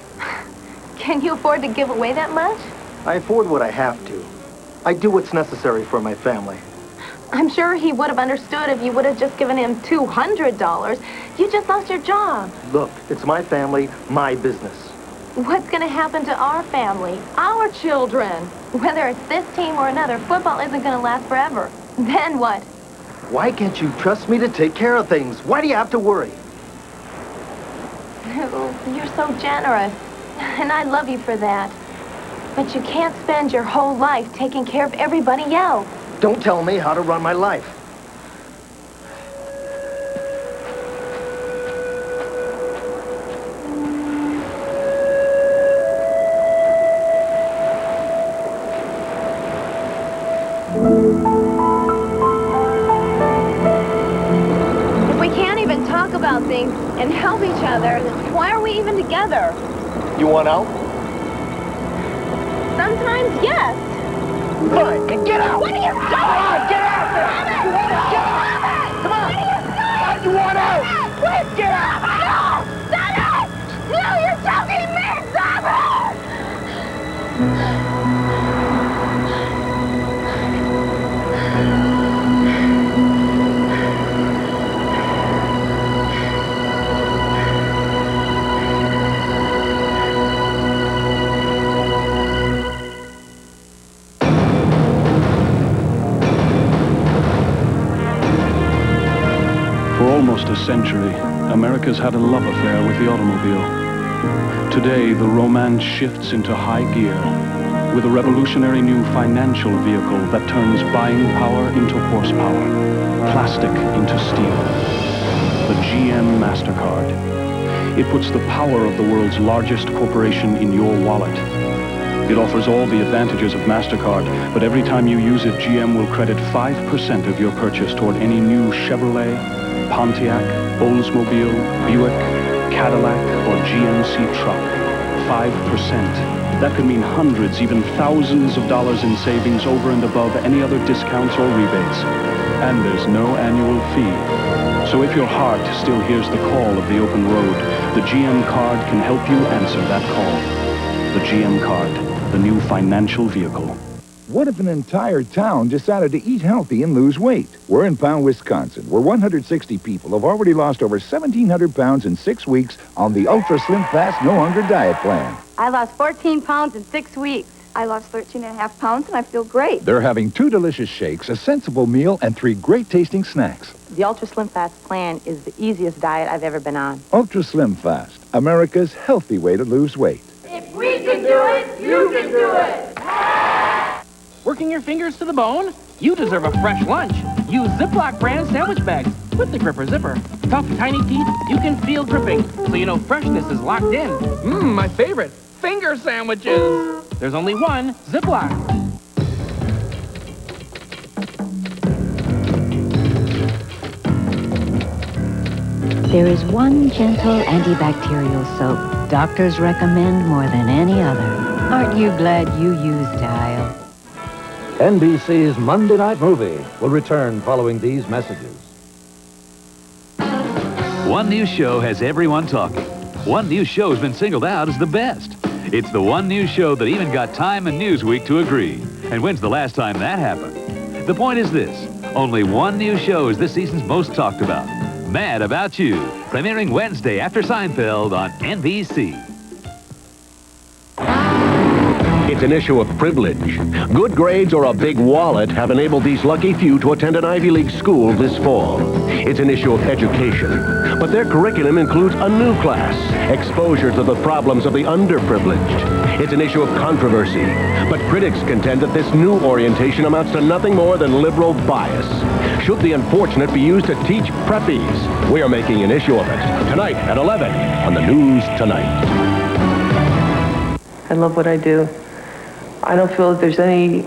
Can you afford to give away that much? I afford what I have to. I do what's necessary for my family. I'm sure he would have understood if you would have just given him $200. You just lost your job. Look, it's my family, my business. What's going to happen to our family, our children? Whether it's this team or another, football isn't going to last forever. Then what? Why can't you trust me to take care of things? Why do you have to worry? You're so generous, and I love you for that. But you can't spend your whole life taking care of everybody else. Don't tell me how to run my life. If we can't even talk about things and help each other, then why are we even together? You want out? Sometimes, yes. Fine, then get out! What are you doing? Come on, get out there! You want out? Get out! Come on! You want out? Please get out! No! Stop it! No, you're choking me! Stop it! For almost a century, America's had a love affair with the automobile. Today, the romance shifts into high gear with a revolutionary new financial vehicle that turns buying power into horsepower, plastic into steel. The GM MasterCard. It puts the power of the world's largest corporation in your wallet. It offers all the advantages of MasterCard, but every time you use it, GM will credit 5% of your purchase toward any new Chevrolet, Pontiac, Oldsmobile, Buick, Cadillac, or GMC truck. 5%. That could mean hundreds, even thousands of dollars in savings over and above any other discounts or rebates. And there's no annual fee. So if your heart still hears the call of the open road, the GM card can help you answer that call. The GM card, the new financial vehicle. What if an entire town decided to eat healthy and lose weight? We're in Powell, Wisconsin, where 160 people have already lost over 1,700 pounds in 6 weeks on the Ultra Slim Fast No Hunger diet plan. I lost 14 pounds in 6 weeks. I lost 13.5 pounds, and I feel great. They're having 2 delicious shakes, a sensible meal, and 3 great-tasting snacks. The Ultra Slim Fast plan is the easiest diet I've ever been on. Ultra Slim Fast, America's healthy way to lose weight. If we can do it, you can do it. Working your fingers to the bone? You deserve a fresh lunch. Use Ziploc brand sandwich bags with the gripper zipper. Tough, tiny teeth, you can feel gripping, so you know freshness is locked in. My favorite, finger sandwiches. There's only one Ziploc. There is one gentle antibacterial soap doctors recommend more than any other. Aren't you glad you used Dial? NBC's Monday Night Movie will return following these messages. One new show has everyone talking. One new show has been singled out as the best. It's the one new show that even got Time and Newsweek to agree. And when's the last time that happened? The point is this. Only one new show is this season's most talked about. Mad About You, premiering Wednesday after Seinfeld on NBC. It's an issue of privilege. Good grades or a big wallet have enabled these lucky few to attend an Ivy League school this fall. It's an issue of education. But their curriculum includes a new class, exposure to the problems of the underprivileged. It's an issue of controversy. But critics contend that this new orientation amounts to nothing more than liberal bias. Should the unfortunate be used to teach preppies? We are making an issue of it. Tonight at 11 on the News Tonight. I love what I do. I don't feel that there's any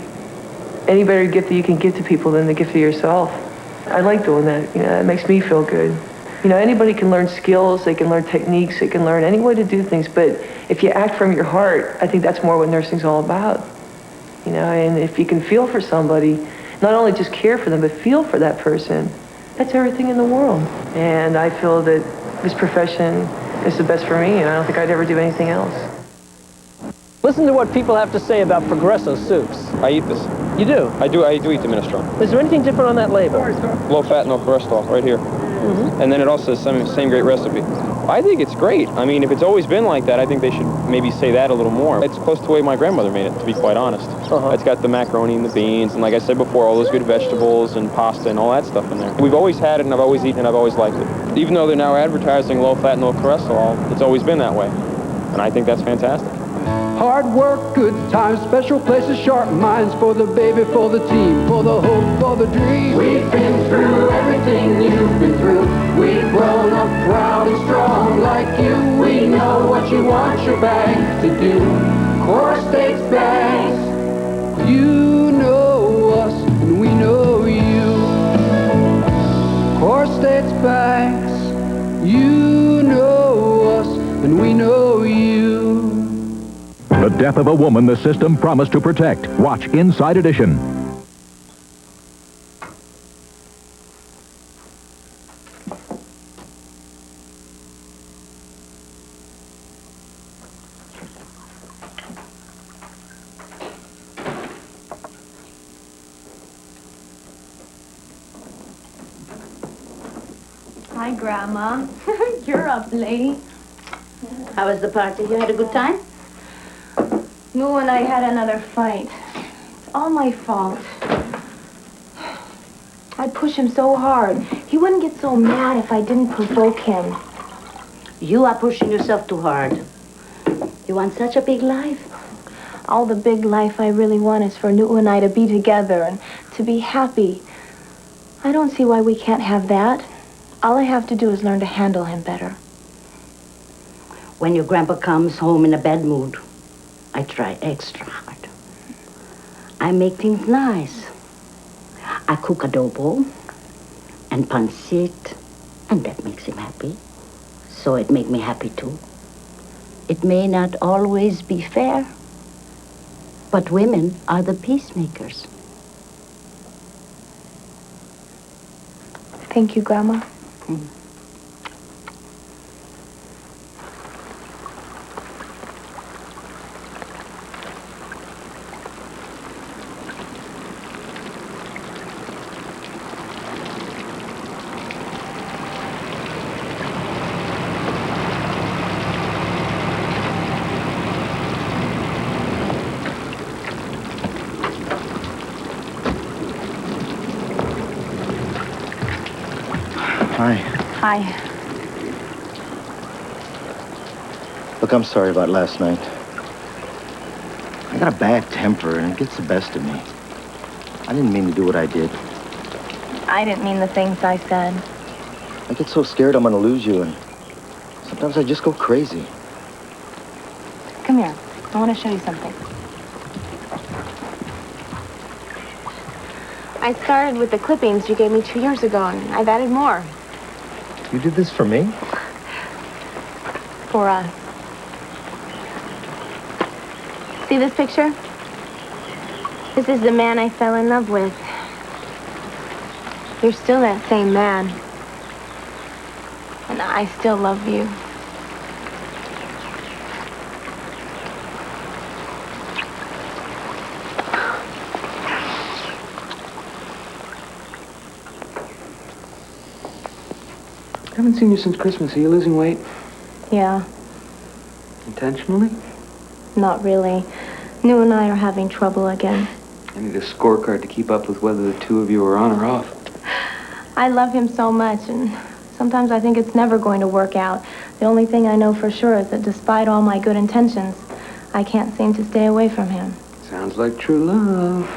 better gift that you can give to people than the gift of yourself. I like doing that. You know, it makes me feel good. You know, anybody can learn skills, they can learn techniques, they can learn any way to do things, but if you act from your heart, I think that's more what nursing's all about. You know, and if you can feel for somebody, not only just care for them, but feel for that person. That's everything in the world. And I feel that this profession is the best for me, and I don't think I'd ever do anything else. Listen to what people have to say about Progresso soups. I eat this. You do? I do eat the minestrone. Is there anything different on that label? Low fat, no cholesterol, right here. And then it also says same great recipe. I think it's great. I mean, if it's always been like that, I think they should maybe say that a little more. It's close to the way my grandmother made it, to be quite honest. It's got the macaroni and the beans, and like I said before, all those good vegetables and pasta and all that stuff in there. We've always had it, and I've always eaten it, and I've always liked it. Even though they're now advertising low fat, no cholesterol, it's always been that way. And I think that's fantastic. Hard work, good times, special places, sharp minds for the baby, for the team, for the hope, for the dream. We've been through everything you've been through. We've grown up proud and strong like you. We know what you want your bank to do. Core States Banks. You know us and we know you. Core States Banks. You know us and we know you. The death of a woman the system promised to protect. Watch Inside Edition. Hi, Grandma. You're up late. How was the party? You had a good time? Moo and I had another fight. It's all my fault. I'd push him so hard. He wouldn't get so mad if I didn't provoke him. You are pushing yourself too hard. You want such a big life? All the big life I really want is for Newt and I to be together and to be happy. I don't see why we can't have that. All I have to do is learn to handle him better. When your grandpa comes home in a bad mood, I try extra hard. I make things nice. I cook adobo and pancit, and that makes him happy. So it makes me happy too. It may not always be fair, but women are the peacemakers. Thank you, Grandma. Hi. Hi. Look, I'm sorry about last night. I got a bad temper, and it gets the best of me. I didn't mean to do what I did. I didn't mean the things I said. I get so scared I'm gonna lose you, and sometimes I just go crazy. Come here. I want to show you something. I started with the clippings you gave me 2 years ago, and I've added more. You did this for me? For us. See this picture? This is the man I fell in love with. You're still that same man. And I still love you. I haven't seen you since Christmas. Are you losing weight? Yeah, Intentionally? not really. New and I are having trouble again. I need a scorecard to keep up with whether the two of you are on or off. I love him so much, and sometimes I think it's never going to work out. The only thing I know for sure is that despite all my good intentions, I can't seem to stay away from him. Sounds like true love.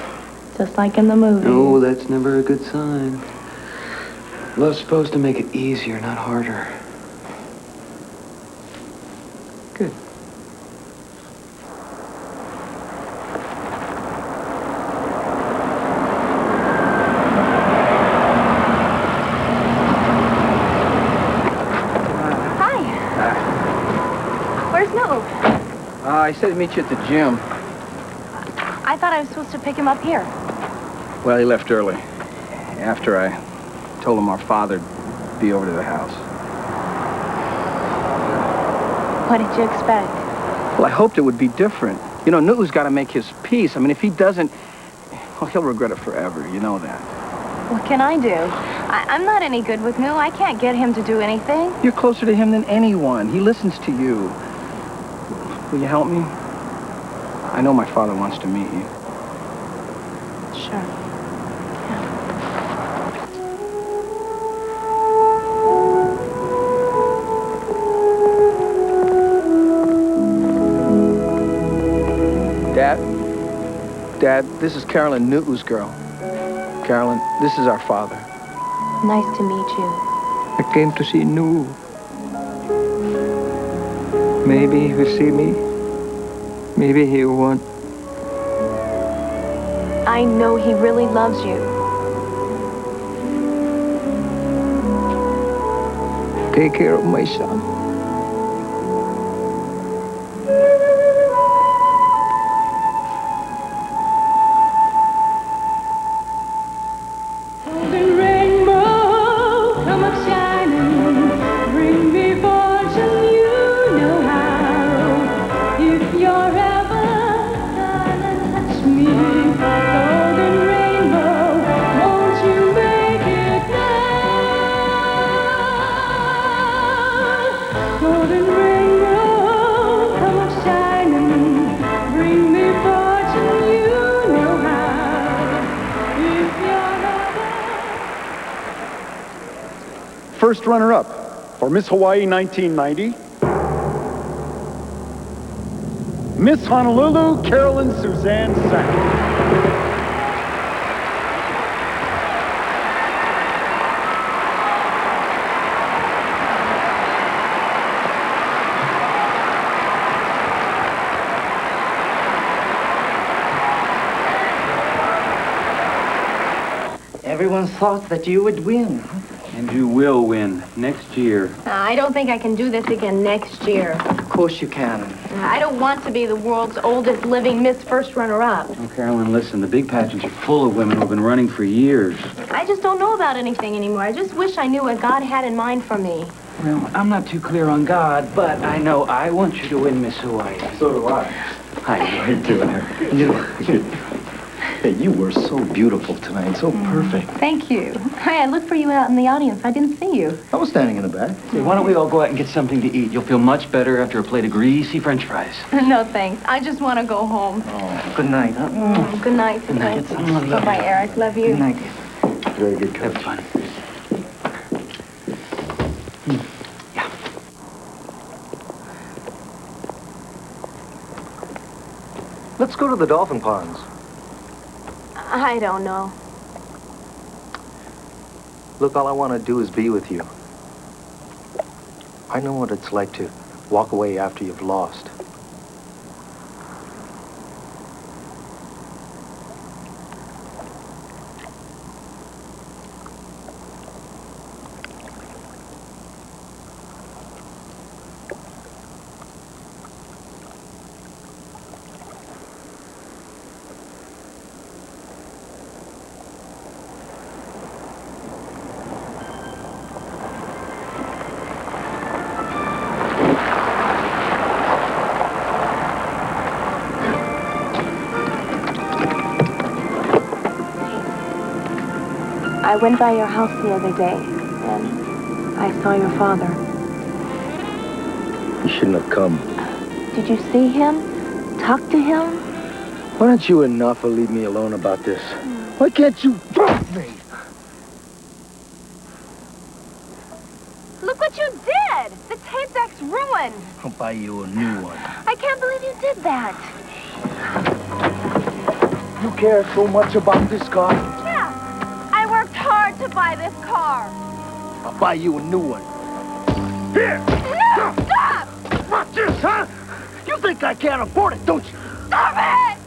Just like in the movie. No, that's never a good sign. Love's supposed to make it easier, not harder. Good. Where's Newt? I said to meet you at the gym. I thought I was supposed to pick him up here. Well, he left early. After I told him our father'd be over to the house. What did you expect? Well, I hoped it would be different. You know, Newton's got to make his peace. I mean, if he doesn't, well, he'll regret it forever. You know that. What can I do? I'm not any good with New. I can't get him to do anything. You're closer to him than anyone. He listens to you. Will you help me? I know my father wants to meet you. Sure. Dad, this is Carolyn Newton's girl. Carolyn, this is our father. Nice to meet you. I came to see New. Maybe he will see me. Maybe he won't. I know he really loves you. Take care of my son. First runner-up for Miss Hawaii 1990, Miss Honolulu, Carolyn Suzanne Sackett. Everyone thought that you would win. And you will win next year. I don't think I can do this again next year. Of course you can. I don't want to be the world's oldest living Miss First Runner-Up. Oh, Carolyn, listen, the big pageants are full of women who've been running for years. I just don't know about anything anymore. I just wish I knew what God had in mind for me. Well, I'm not too clear on God, but I know I want you to win Miss Hawaii. So do I. Hi, how are you doing there? Hey, you were so beautiful tonight, so perfect. Thank you. Hi, I looked for you out in the audience. I didn't see you. I was standing in the back. Hey, why don't we all go out and get something to eat? You'll feel much better after a plate of greasy French fries. No, thanks. I just want to go home. Oh, good night, huh? Good night. Good night. Bye-bye, Eric. Love you. Good night. Very good, Coach. Have fun. Yeah. Let's go to the dolphin ponds. I don't know. Look, all I want to do is be with you. I know what it's like to walk away after you've lost. I went by your house the other day, and I saw your father. You shouldn't have come. Did you see him? Talk to him? Why don't you and Nafa leave me alone about this? Why can't you trust me? Look what you did! The tape deck's ruined! I'll buy you a new one. I can't believe you did that. You care so much about this car? Yeah, I worked hard to buy this car. I'll buy you a new one. Here! No, stop! What's this, huh? You think I can't afford it, don't you? Stop it!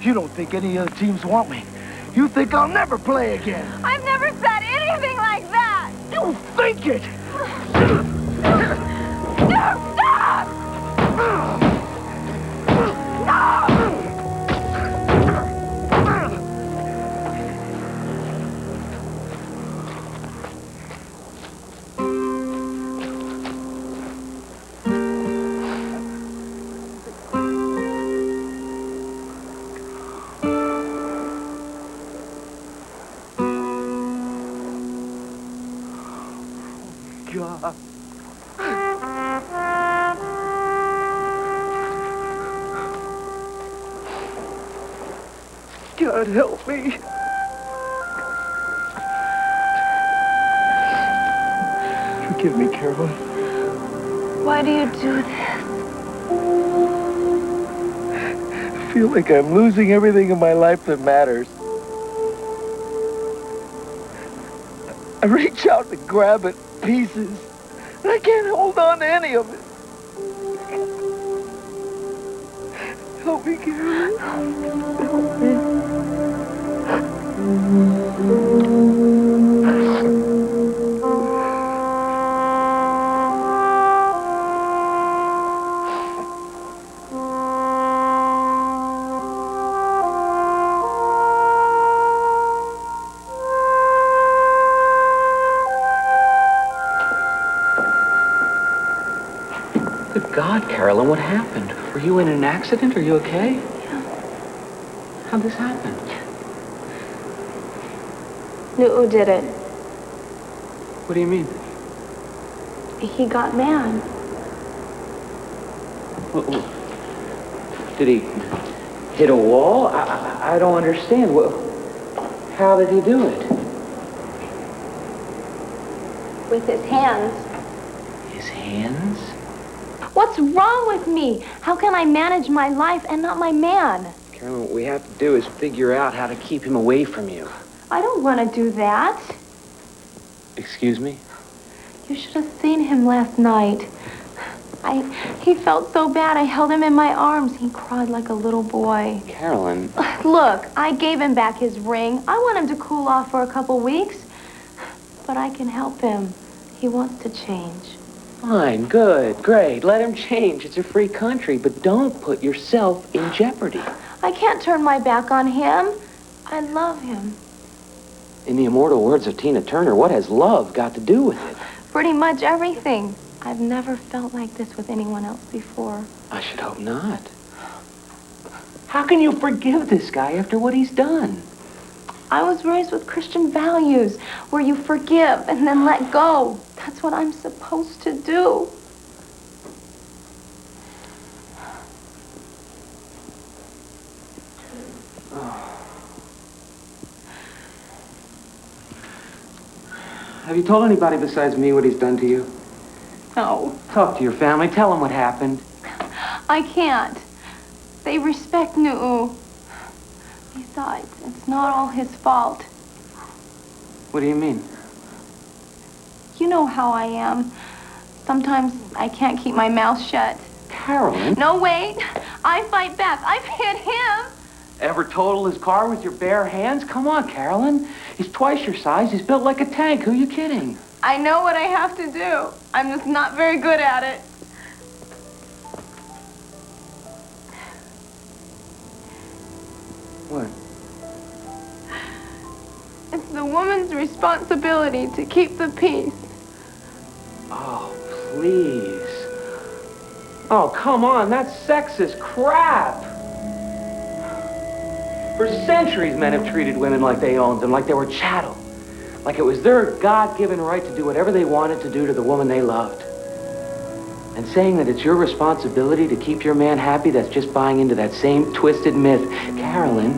You don't think any other teams want me. You think I'll never play again. I've never said anything like that! You think it! No, stop! No! God help me. Forgive me, Carolyn. Why do you do this? I feel like I'm losing everything in my life that matters. I reach out to grab at pieces, and I can't hold on to any of it. Help me, Carolyn. Help me. Good God, Carolyn, what happened? Were you in an accident? Are you okay? Yeah. How'd this happen? Nu'u did it. What do you mean? He got mad. Did he hit a wall? I don't understand. How did he do it? With his hands. His hands? What's wrong with me? How can I manage my life and not my man? Carolyn, what we have to do is figure out how to keep him away from you. I don't want to do that. Excuse me? You should have seen him last night. He felt so bad. I held him in my arms. He cried like a little boy. Carolyn. Look, I gave him back his ring. I want him to cool off for a couple weeks. But I can help him. He wants to change. Fine, good, great. Let him change. It's a free country, but don't put yourself in jeopardy. I can't turn my back on him. I love him. In the immortal words of Tina Turner, what has love got to do with it? Pretty much everything. I've never felt like this with anyone else before. I should hope not. How can you forgive this guy after what he's done? I was raised with Christian values where you forgive and then let go. That's what I'm supposed to do. Have you told anybody besides me what he's done to you? No, Talk to your family. Tell them what happened. I can't. They respect Nu'u. Besides, it's not all his fault. What do you mean? You know how I am. Sometimes I can't keep my mouth shut. Carolyn? No, wait. I fight back. I've hit him. Ever total his car with your bare hands? Come on, Carolyn. He's twice your size. He's built like a tank. Who are you kidding? I know what I have to do. I'm just not very good at it. What? It's the woman's responsibility to keep the peace. Oh, please. Oh, come on. That's sexist crap. For centuries, men have treated women like they owned them, like they were chattel. Like it was their God-given right to do whatever they wanted to do to the woman they loved. And saying that it's your responsibility to keep your man happy, that's just buying into that same twisted myth. Carolyn,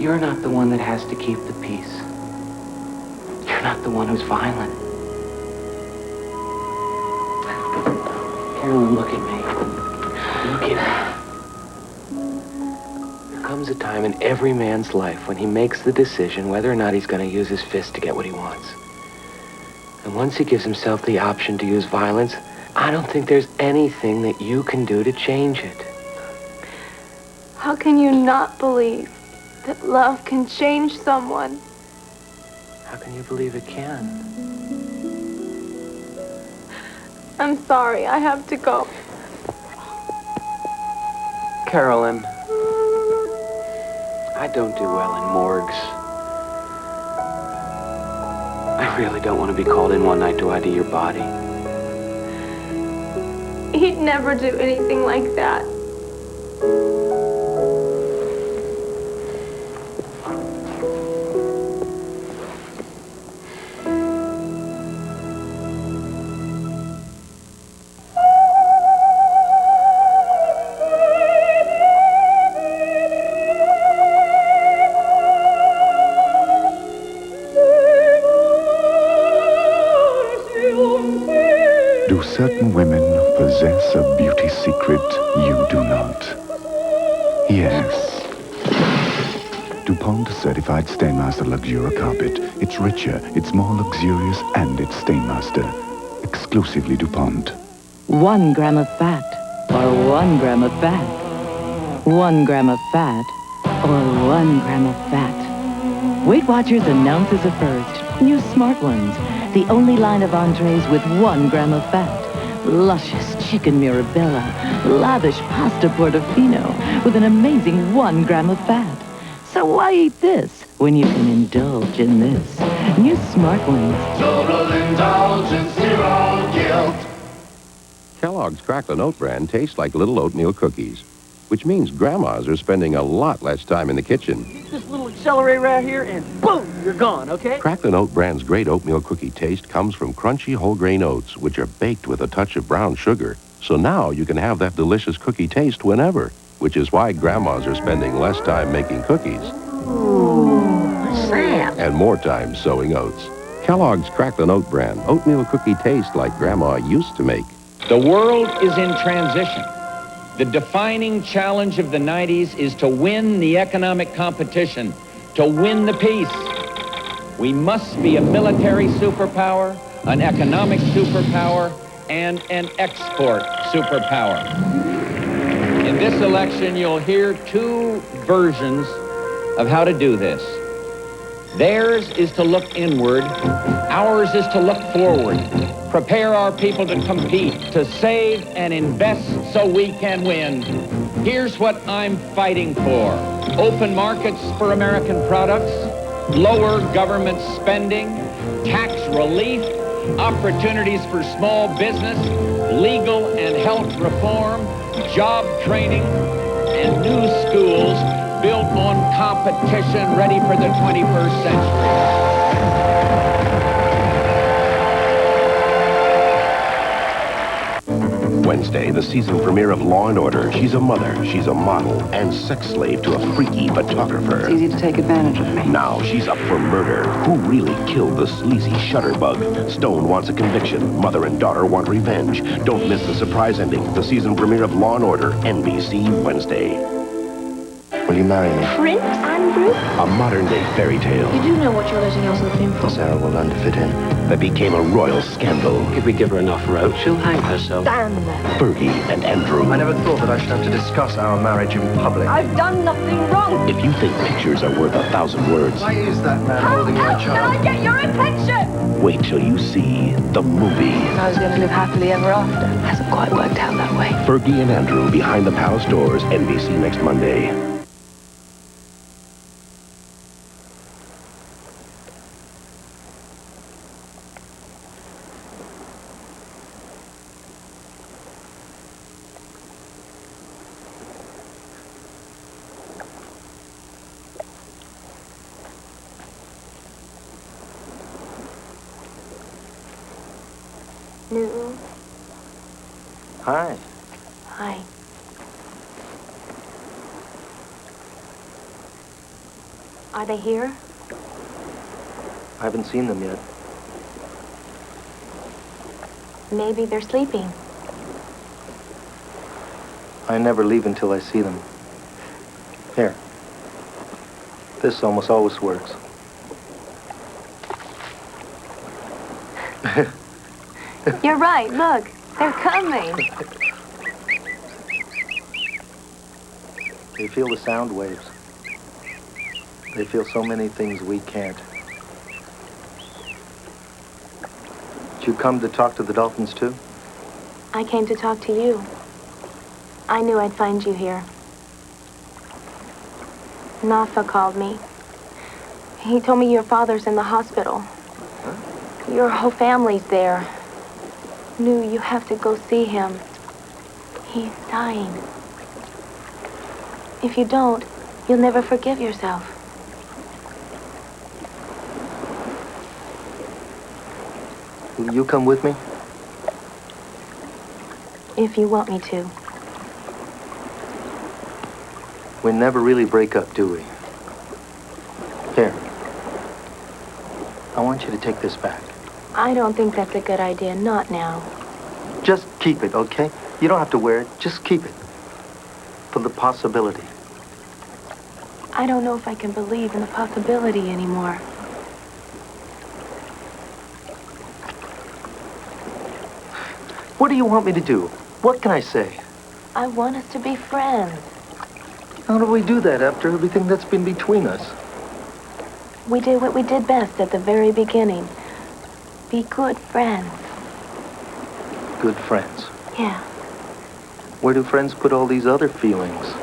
you're not the one that has to keep the peace. You're not the one who's violent. Carolyn, look at me. Look at me. There comes a time in every man's life when he makes the decision whether or not he's going to use his fist to get what he wants. And once he gives himself the option to use violence, I don't think there's anything that you can do to change it. How can you not believe that love can change someone? How can you believe it can? I'm sorry, I have to go. Carolyn, I don't do well in morgues. I really don't want to be called in one night to ID your body. He'd never do anything like that. Do certain women possess a beauty secret you do not? Yes. DuPont Certified Stainmaster Luxura Carpet. It's richer, it's more luxurious, and it's Stainmaster. Exclusively DuPont. 1 gram of fat, or 1 gram of fat. 1 gram of fat, or 1 gram of fat. Weight Watchers announces a first. New Smart Ones. The only line of entrees with 1 gram of fat. Luscious chicken mirabella, lavish pasta portofino with an amazing 1 gram of fat. So why eat this when you can indulge in this? New Smart Ones. Total indulgence, zero guilt. Kellogg's Cracklin' Oat brand tastes like little oatmeal cookies, which means grandmas are spending a lot less time in the kitchen. This little accelerator right here, and boom, you're gone, okay? Cracklin' Oat brand's great oatmeal cookie taste comes from crunchy whole grain oats, which are baked with a touch of brown sugar. So now you can have that delicious cookie taste whenever, which is why grandmas are spending less time making cookies. Ooh, what's that? And more time sowing oats. Kellogg's Cracklin' Oat brand oatmeal cookie taste like grandma used to make. The world is in transition. The defining challenge of the 90s is to win the economic competition, to win the peace. We must be a military superpower, an economic superpower, and an export superpower. In this election, you'll hear two versions of how to do this. Theirs is to look inward. Ours is to look forward. Prepare our people to compete, to save and invest so we can win. Here's what I'm fighting for. Open markets for American products, lower government spending, tax relief, opportunities for small business, legal and health reform, job training, and new schools built on competition ready for the 21st century. Wednesday, the season premiere of Law & Order. She's a mother, she's a model, and sex slave to a freaky photographer. It's easy to take advantage of me. Now she's up for murder. Who really killed the sleazy shutterbug? Stone wants a conviction. Mother and daughter want revenge. Don't miss the surprise ending. The season premiere of Law & Order, NBC, Wednesday. Will you marry me? Prince Andrew? A modern-day fairy tale. You do know what you're letting yourself in for. Sarah will learn to fit in. That became a royal scandal. If we give her enough rope, she'll hang herself. Damn. Fergie and Andrew. I never thought that I should have to discuss our marriage in public. I've done nothing wrong. If you think pictures are worth 1,000 words, Why is that man holding my How child? can I get your attention? wait till you see the movie. I was going to live happily ever after. Hasn't quite worked out that way. Fergie and Andrew behind the palace doors, NBC next Monday. No. Hi. Hi. Are they here? I haven't seen them yet. Maybe they're sleeping. I never leave until I see them. Here. This almost always works. You're right. Look, they're coming. They feel the sound waves. They feel so many things we can't. Did you come to talk to the dolphins too? I came to talk to you. I knew I'd find you here. Nafa called me. He told me your father's in the hospital. Your whole family's there. Nu, you have to go see him. He's dying. If you don't, you'll never forgive yourself. Will you come with me? If you want me to. We never really break up, do we? Here. I want you to take this back. I don't think that's a good idea. Not now. Just keep it, okay? You don't have to wear it. Just keep it. For the possibility. I don't know if I can believe in the possibility anymore. What do you want me to do? What can I say? I want us to be friends. How do we do that after everything that's been between us? We did what we did best at the very beginning. Be good friends. Good friends. Yeah. Where do friends put all these other feelings?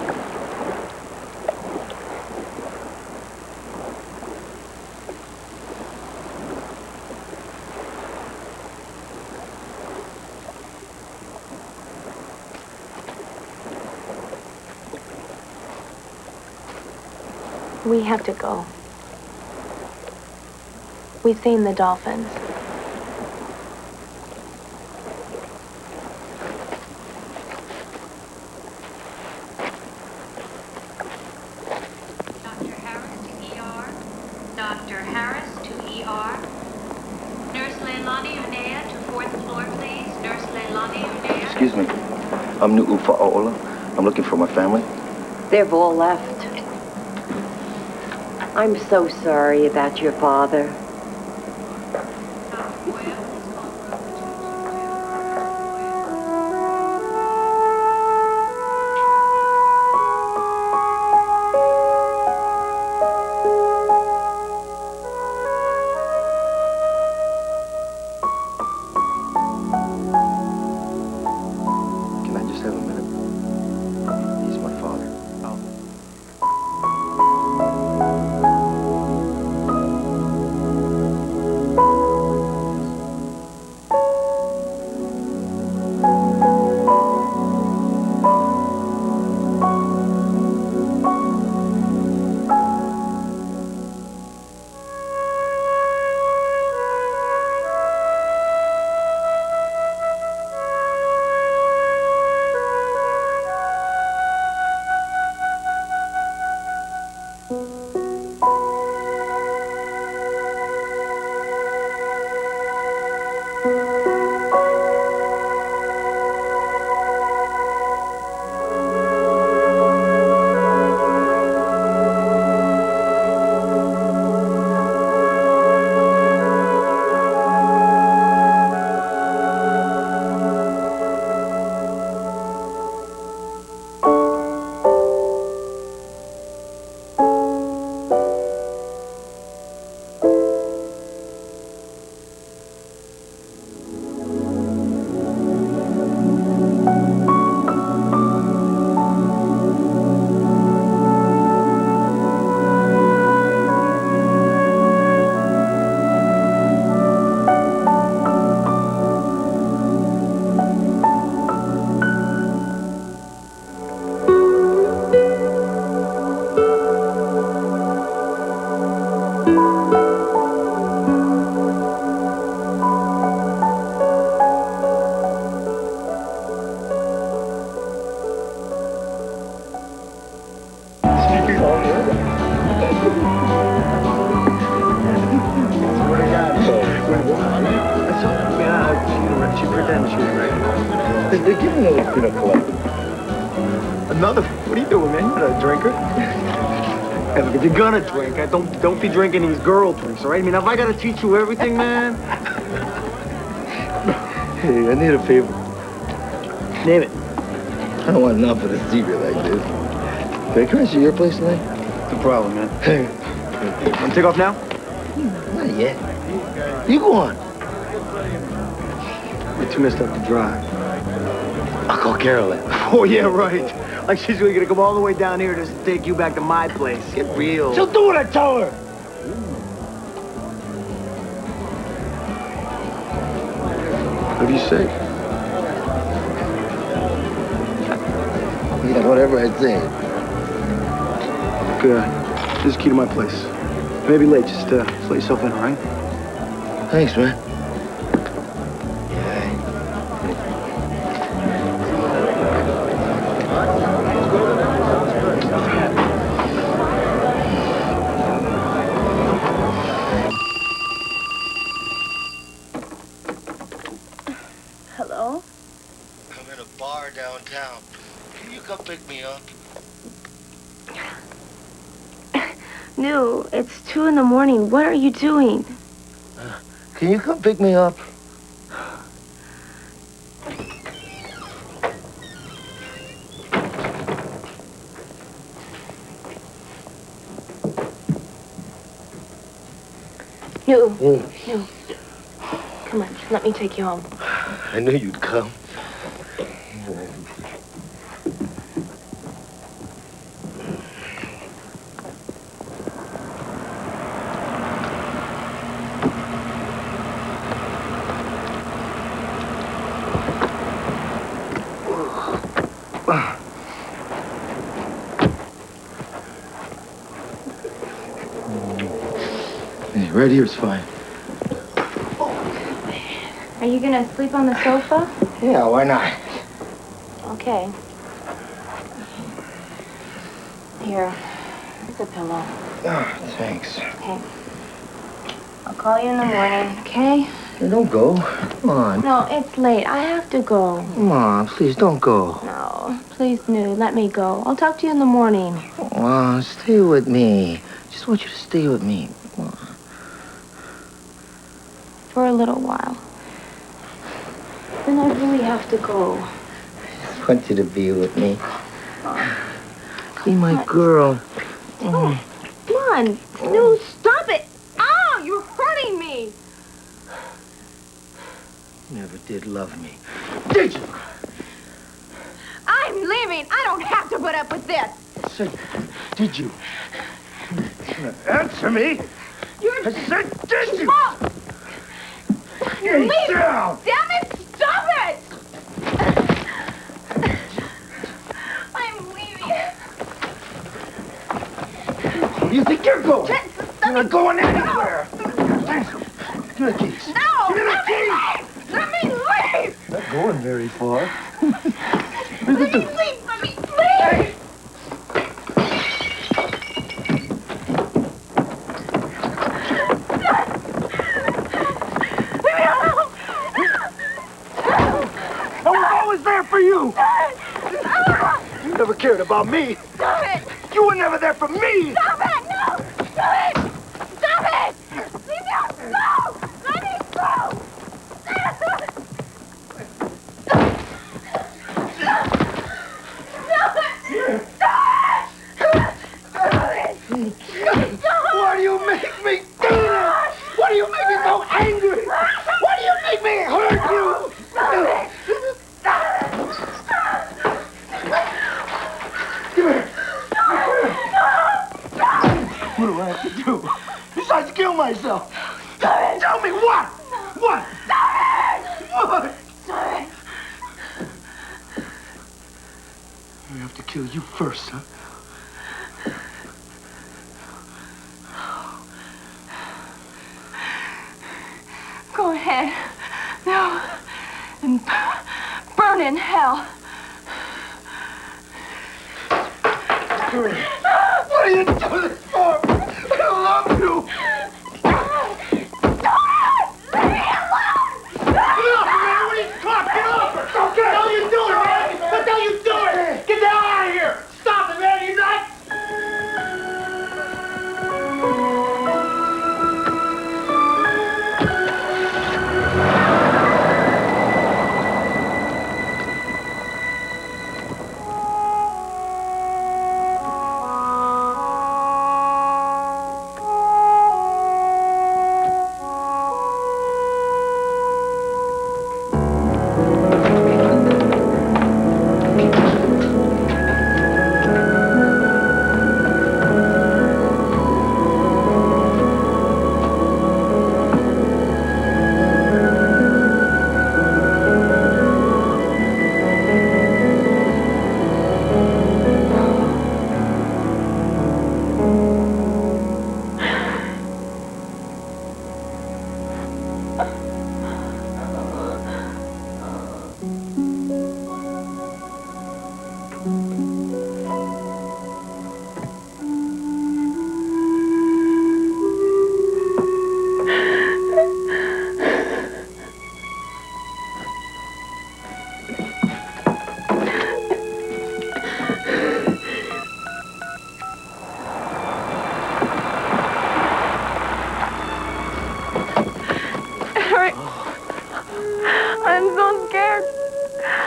We have to go. We've seen the dolphins. Dr. Harris to ER. Nurse Leilani Unea to 4th floor, please. Nurse Leilani Unea. Excuse me. I'm New Ufa Aola. I'm looking for my family. They've all left. I'm so sorry about your father. Can I just have a minute? He's my father. She pretends she was right. Give me another pina colada. Another? What are you doing, man? You're not a drinker. Hey, look, if you're gonna drink, don't be drinking these girl drinks, all right? I mean, if I gotta teach you everything, man. Hey, I need a favor. Name it. I don't want enough of a secret like this. Can I come and see your place tonight? No problem, man. Want to take off now? Not yet. You go on. You're too messed up to drive. I'll call Carolyn. Oh, yeah, right. Like she's really gonna come all the way down here just to take you back to my place. Get real. She'll do what I tell her. What do you say? Yeah, whatever I say. Good. This is the key to my place. Maybe late, just let yourself in, all right? Thanks, man. Hello? I'm in a bar downtown. Can you come pick me up? No, it's 2 in the morning. What are you doing? Can you come pick me up? No. No. Come on, let me take you home. I knew you'd come. Hey, right here's fine. Are you gonna sleep on the sofa? Yeah, why not? Okay. Here, here's a pillow. Oh, thanks. Okay. I'll call you in the morning, okay? Hey, don't go. Come on. No, it's late. I have to go. Come on, please don't go. No, please, Nu, let me go. I'll talk to you in the morning. Come on, stay with me. Just want you to stay with me. Come on. For a little while. Then I really have to go. I just want you to be with me. Be my girl. Oh, come on. Nu, stop it. Oh, you're hurting me. You never did love me. Did you? I'm leaving. I don't have to put up with this. Say, did you? Answer me. I said, did you? Stop. Get down. Damn it, stop it. I'm leaving. Where do you think you're going? You're not going anywhere. Give me the keys. No, Give me the keys. Let me leave. Not going very far. Let me leave. Let me leave. I was always there for you. You never cared about me. Stop it. You were never there for me. Stop it. No. Stop it. Stop it. Leave me alone. No. Let me go. Why do you make me do this? Why do you make me so angry? Why do you make me hurt you? Come here. What do I have to do besides kill myself? Tell me what? What? What? I have to kill you first, huh? Go ahead. No. And burn in hell. What are you doing this for? I don't love you. Leave me alone! Get off, man! What are you talking? Get off! Okay. What the hell are you doing, man? What the hell are you doing? Get the hell out of here! Stop it, man! You nuts!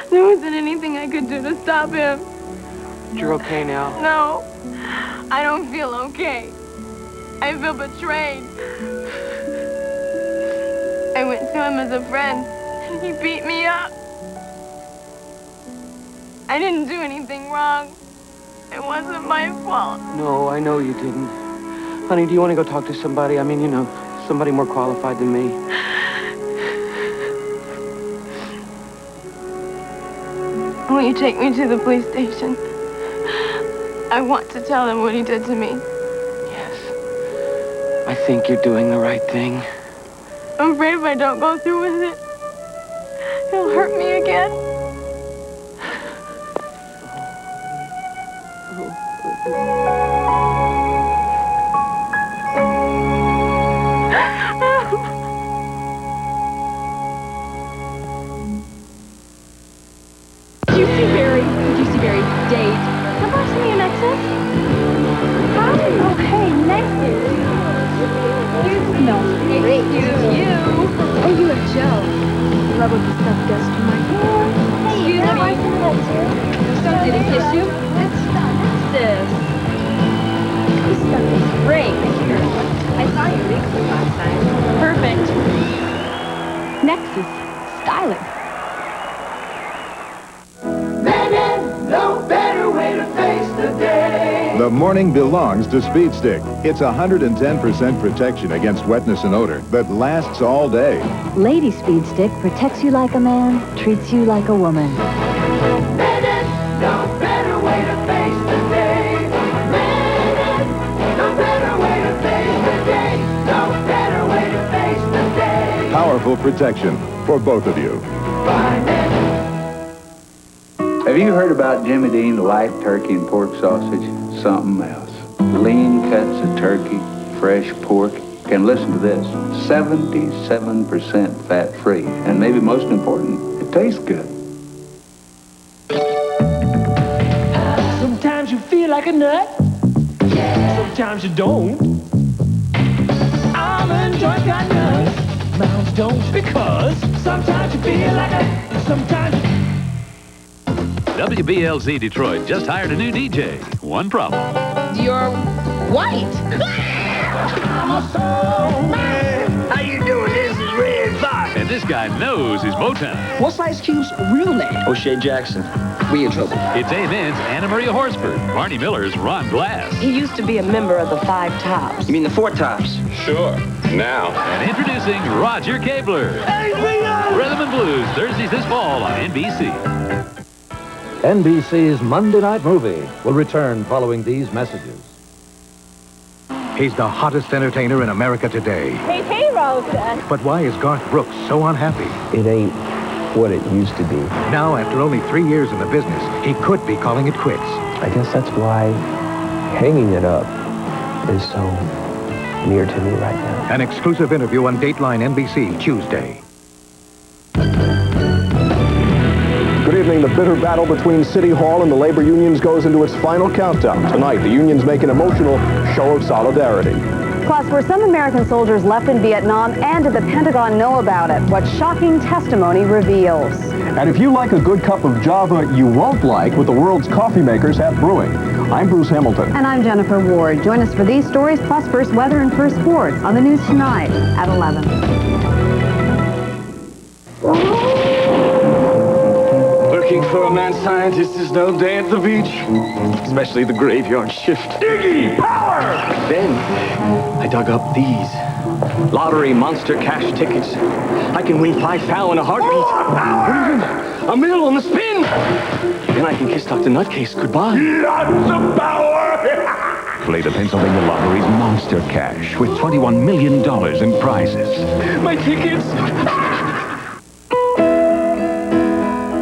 There wasn't anything I could do to stop him. You're okay now. No, I don't feel okay. I feel betrayed. I went to him as a friend, and he beat me up. I didn't do anything wrong. It wasn't my fault. No, I know you didn't. Honey, do you want to go talk to somebody? I mean, you know, somebody more qualified than me. Will you take me to the police station? I want to tell him what he did to me. I think you're doing the right thing. I'm afraid if I don't go through with it, he'll hurt me again. Did you see Barry's date? Have I seen you, Nexus? Hi. Oh, hey, Nexus. No, excuse you. Oh, you are Joe. Love with the stuff dust to my hair. Hey, excuse me. So didn't kiss you? It's this. This stuff is great. I saw you recently last time. Perfect. Nexus. Styling. No better way to face the day. The morning belongs to Speed Stick. It's 110% protection against wetness and odor that lasts all day. Lady Speed Stick protects you like a man, treats you like a woman. No better way to face the day. No better way to face the day. No better way to face the day. Powerful protection for both of you. Have you heard about Jimmy Dean light turkey and pork sausage? Something else. Lean cuts of turkey, fresh pork, and listen to this, 77% fat-free. And maybe most important, it tastes good. Sometimes you feel like a nut. Sometimes you don't. Almond joys got nuts. Mounds don't because sometimes you feel like a... Sometimes you... WBLZ Detroit just hired a new DJ. One problem. You're white. I'm a soul man. How you doing? This is Red Fox. And this guy knows his Motown. What's Ice Cube's real name? O'Shea Jackson. We in trouble. It's Amen's Anna Maria Horsford. Barney Miller's Ron Glass. He used to be a member of the Five Tops. You mean the Four Tops? Sure. Now. And introducing Roger Cabler. Hey, Leon! Rhythm and Blues, Thursdays this fall on NBC. NBC's Monday Night Movie will return following these messages. He's the hottest entertainer in America today. Hey, Rosa. But why is Garth Brooks so unhappy? It ain't what it used to be. Now, after only 3 years in the business, he could be calling it quits. I guess that's why hanging it up is so near to me right now. An exclusive interview on Dateline NBC Tuesday. Good evening. The bitter battle between City Hall and the labor unions goes into its final countdown. Tonight, the unions make an emotional show of solidarity. Plus, were some American soldiers left in Vietnam, and did the Pentagon know about it? What shocking testimony reveals. And if you like a good cup of Java, you won't like what the world's coffee makers have brewing. I'm Bruce Hamilton. And I'm Jennifer Ward. Join us for these stories, plus first weather and first sports on the news tonight at 11. Working for a mad scientist is no day at the beach, especially the graveyard shift. Diggy power! Then I dug up these lottery monster cash tickets. I can win 5 thou in a heartbeat. Or even a mill on the spin. Then I can kiss Dr. Nutcase goodbye. Lots of power! Play the Pennsylvania Lottery's Monster Cash with $21 million in prizes. My tickets!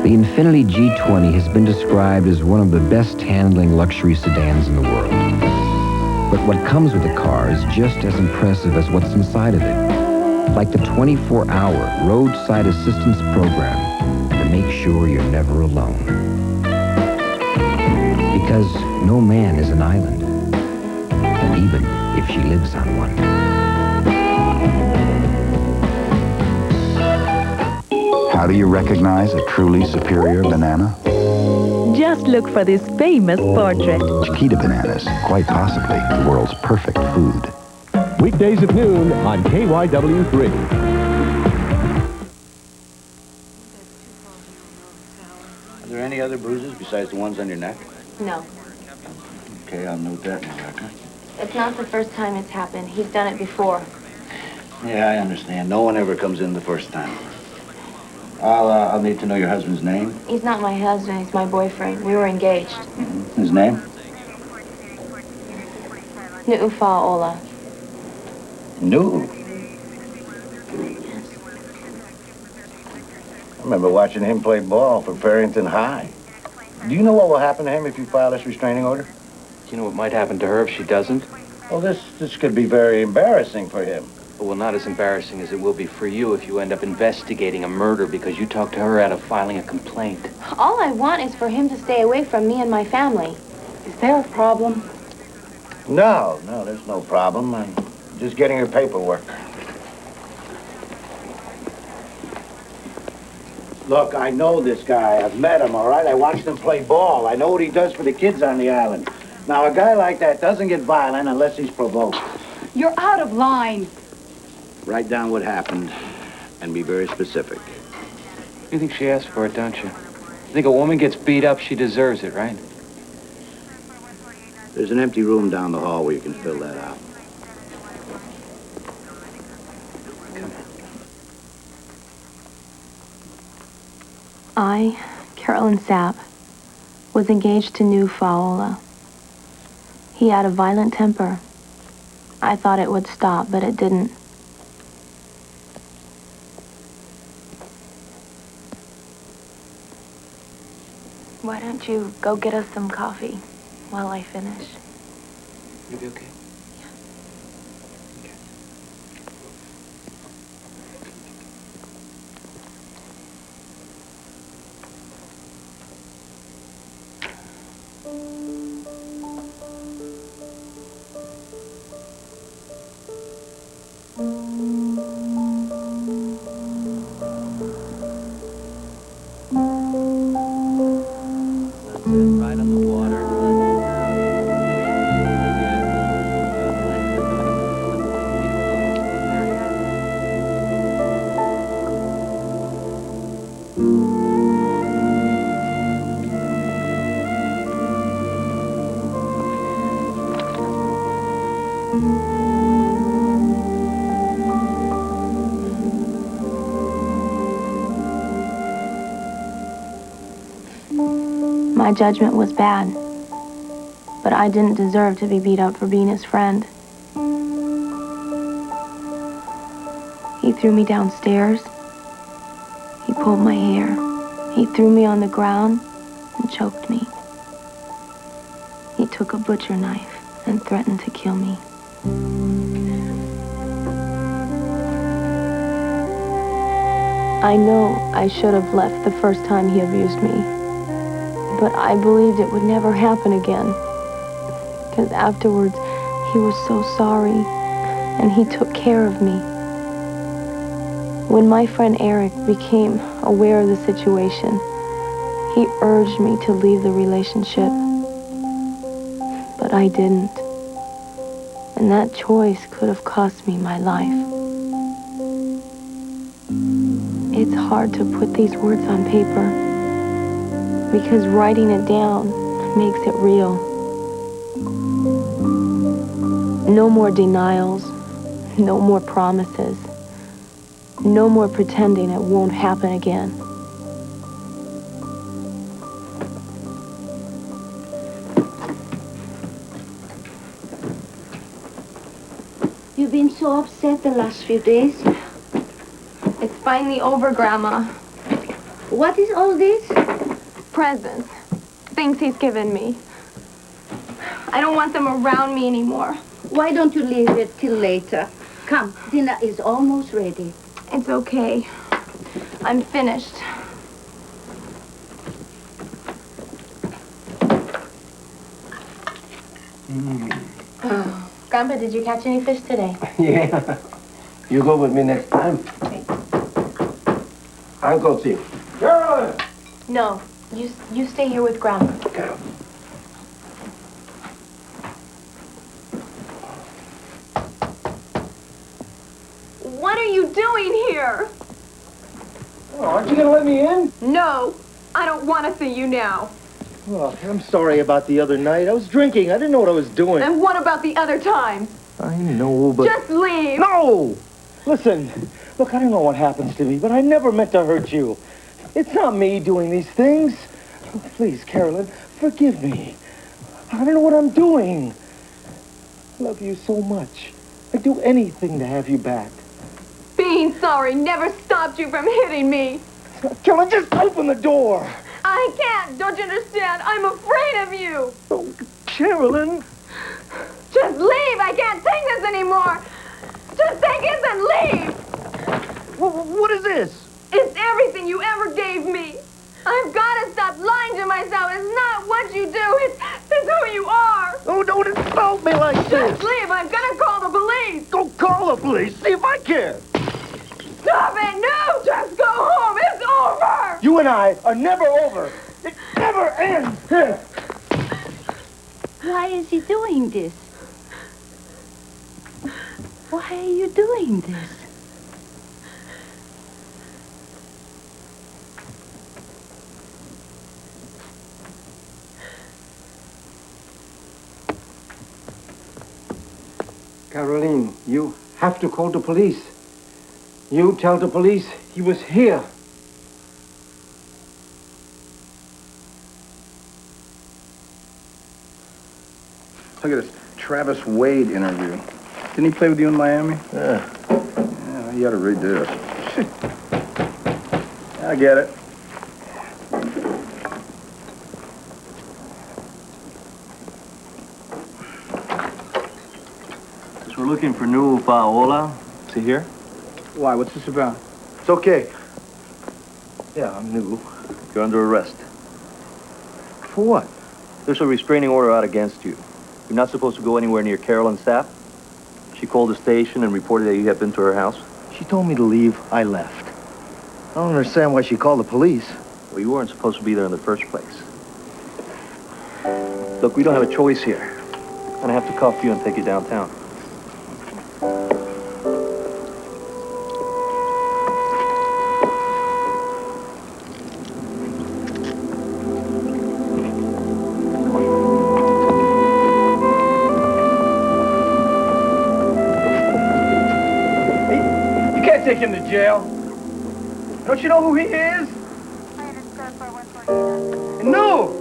The Infiniti G20 has been described as one of the best handling luxury sedans in the world. But what comes with the car is just as impressive as what's inside of it. Like the 24-hour roadside assistance program to make sure you're never alone. Because no man is an island, even if she lives on one. How do you recognize a truly superior banana? Just look for this famous portrait. Chiquita bananas, quite possibly the world's perfect food. Weekdays at noon on KYW3. Are there any other bruises besides the ones on your neck? No. Okay, I'll note that in the record. It's not the first time it's happened. He's done it before. Yeah, I understand. No one ever comes in the first time. I'll need to know your husband's name. He's not my husband. He's my boyfriend. We were engaged. His name? Nu'ufaola. Nu. I remember watching him play ball for Farrington High. Do you know what will happen to him if you file this restraining order? Do you know what might happen to her if she doesn't? Well, this could be very embarrassing for him. Well, not as embarrassing as it will be for you if you end up investigating a murder because you talked to her out of filing a complaint. All I want is for him to stay away from me and my family. Is there a problem? No, there's no problem. I'm just getting your paperwork. Look, I know this guy. I've met him, all right? I watched him play ball. I know what he does for the kids on the island. Now, a guy like that doesn't get violent unless he's provoked. You're out of line. Write down what happened and be very specific. You think she asked for it, don't you? You think a woman gets beat up, she deserves it, right? There's an empty room down the hall where you can fill that out. I, Carolyn Sapp, was engaged to Nu'ufaola. He had a violent temper. I thought it would stop, but it didn't. Why don't you go get us some coffee while I finish? You'll be okay? Right on the water. My judgment was bad, but I didn't deserve to be beat up for being his friend. He threw me downstairs. He pulled my hair. He threw me on the ground and choked me. He took a butcher knife and threatened to kill me. I know I should have left the first time he abused me, but I believed it would never happen again. Because afterwards, he was so sorry, and he took care of me. When my friend Eric became aware of the situation, he urged me to leave the relationship. But I didn't. And that choice could have cost me my life. It's hard to put these words on paper, because writing it down makes it real. No more denials, no more promises, no more pretending it won't happen again. You've been so upset the last few days. It's finally over, Grandma. What is all this? Presents. Things he's given me. I don't want them around me anymore. Why don't you leave it till later? Come, dinner is almost ready. It's okay. I'm finished. Oh. Grandpa, did you catch any fish today? Yeah. You go with me next time. Okay. I'll go see him. Carolyn! No, you stay here with Grandma. Okay. What are you doing here? Oh, aren't you gonna let me in? No, I don't want to see you now. Look, I'm sorry about the other night. I was drinking. I didn't know what I was doing. And what about the other times? I know, but... Just leave. No! Listen, look, I don't know what happens to me, but I never meant to hurt you. It's not me doing these things. Please, Carolyn, forgive me. I don't know what I'm doing. I love you so much. I'd do anything to have you back. Being sorry never stopped you from hitting me. Carolyn, just open the door. I can't. Don't you understand? I'm afraid of you. Oh, Carolyn. Just leave. I can't take this anymore. Just take it and leave. What is this? It's everything you ever gave me. I've got to stop lying to myself. It's not what you do. It's who you are. Oh, don't insult me like this. Just leave. I'm going to call the police. Go call the police. See if I care. Stop it. No. Just go home. It's over. You and I are never over. It never ends. Why is he doing this? Why are you doing this? Caroline, you have to call the police. You tell the police he was here. Look at this Travis Wade interview. Didn't he play with you in Miami? Yeah, you gotta read this. I get it. We're looking for new Paola. Is he here? Why? What's this about? It's okay. Yeah, I'm new. You're under arrest. For what? There's a restraining order out against you. You're not supposed to go anywhere near Carolyn Sapp. She called the station and reported that you had been to her house. She told me to leave. I left. I don't understand why she called the police. Well, you weren't supposed to be there in the first place. Look, we don't have a choice here. I'm gonna have to cuff you and take you downtown. Take him to jail. Don't you know who he is? No!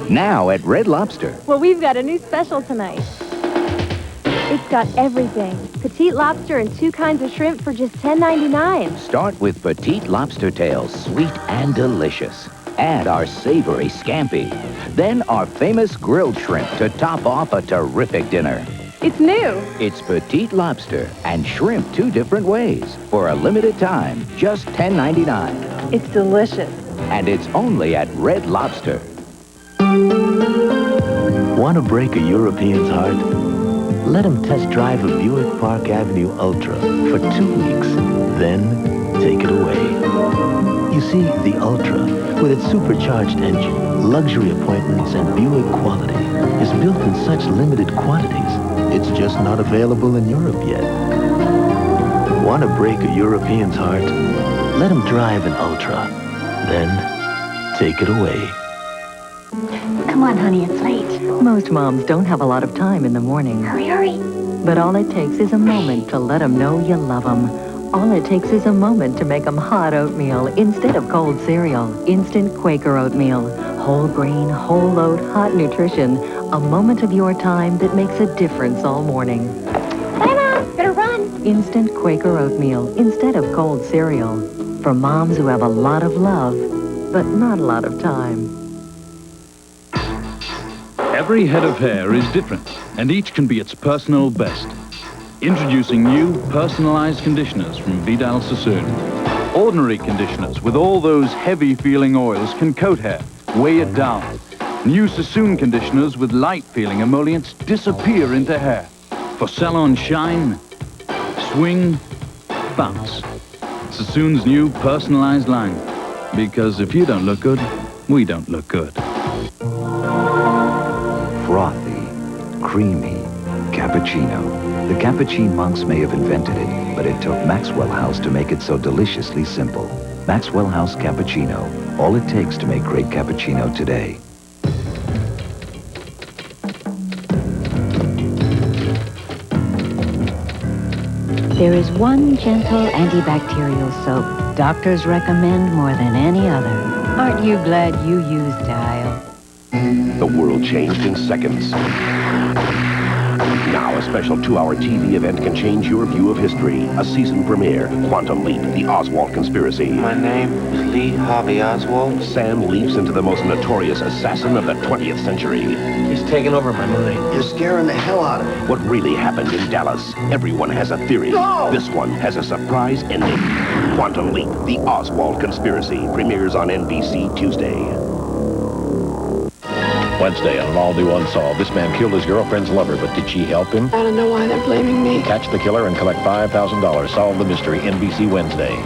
Now at Red Lobster. Well, we've got a new special tonight. It's got everything. Petite lobster and 2 kinds of shrimp for just $10.99. Start with petite lobster tails, sweet and delicious. Add our savory scampi. Then our famous grilled shrimp to top off a terrific dinner. It's new. It's petite lobster and shrimp 2 different ways. For a limited time, just $10.99. It's delicious. And it's only at Red Lobster. Want to break a European's heart? Let him test drive a Buick Park Avenue Ultra for 2 weeks, then take it away. You see, the Ultra, with its supercharged engine, luxury appointments, and Buick quality, is built in such limited quantities, it's just not available in Europe yet. Want to break a European's heart? Let him drive an Ultra, then take it away. Come on, honey, it's late. Most moms don't have a lot of time in the morning. Hurry, hurry. But all it takes is a moment to let them know you love them. All it takes is a moment to make them hot oatmeal instead of cold cereal. Instant Quaker oatmeal. Whole grain, whole oat, hot nutrition. A moment of your time that makes a difference all morning. Bye, Mom. Better run. Instant Quaker oatmeal instead of cold cereal. For moms who have a lot of love, but not a lot of time. Every head of hair is different, and each can be its personal best. Introducing new, personalized conditioners from Vidal Sassoon. Ordinary conditioners with all those heavy-feeling oils can coat hair, weigh it down. New Sassoon conditioners with light-feeling emollients disappear into hair. For salon shine, swing, bounce. Sassoon's new personalized line. Because if you don't look good, we don't look good. Frothy, creamy, cappuccino. The Cappuccino monks may have invented it, but it took Maxwell House to make it so deliciously simple. Maxwell House Cappuccino. All it takes to make great cappuccino today. There is one gentle antibacterial soap doctors recommend more than any other. Aren't you glad you used Dial? The world changed in seconds. Now a special 2-hour TV event can change your view of history. A season premiere, Quantum Leap, the Oswald Conspiracy. My name is Lee Harvey Oswald. Sam leaps into the most notorious assassin of the 20th century. He's taken over my mind. You're scaring the hell out of me. What really happened in Dallas? Everyone has a theory. No! This one has a surprise ending. Quantum Leap, the Oswald Conspiracy, premieres on NBC Tuesday. Wednesday on an all-new Unsolved. This man killed his girlfriend's lover, but did she help him? I don't know why they're blaming me. Catch the killer and collect $5,000. Solve the mystery. NBC Wednesday.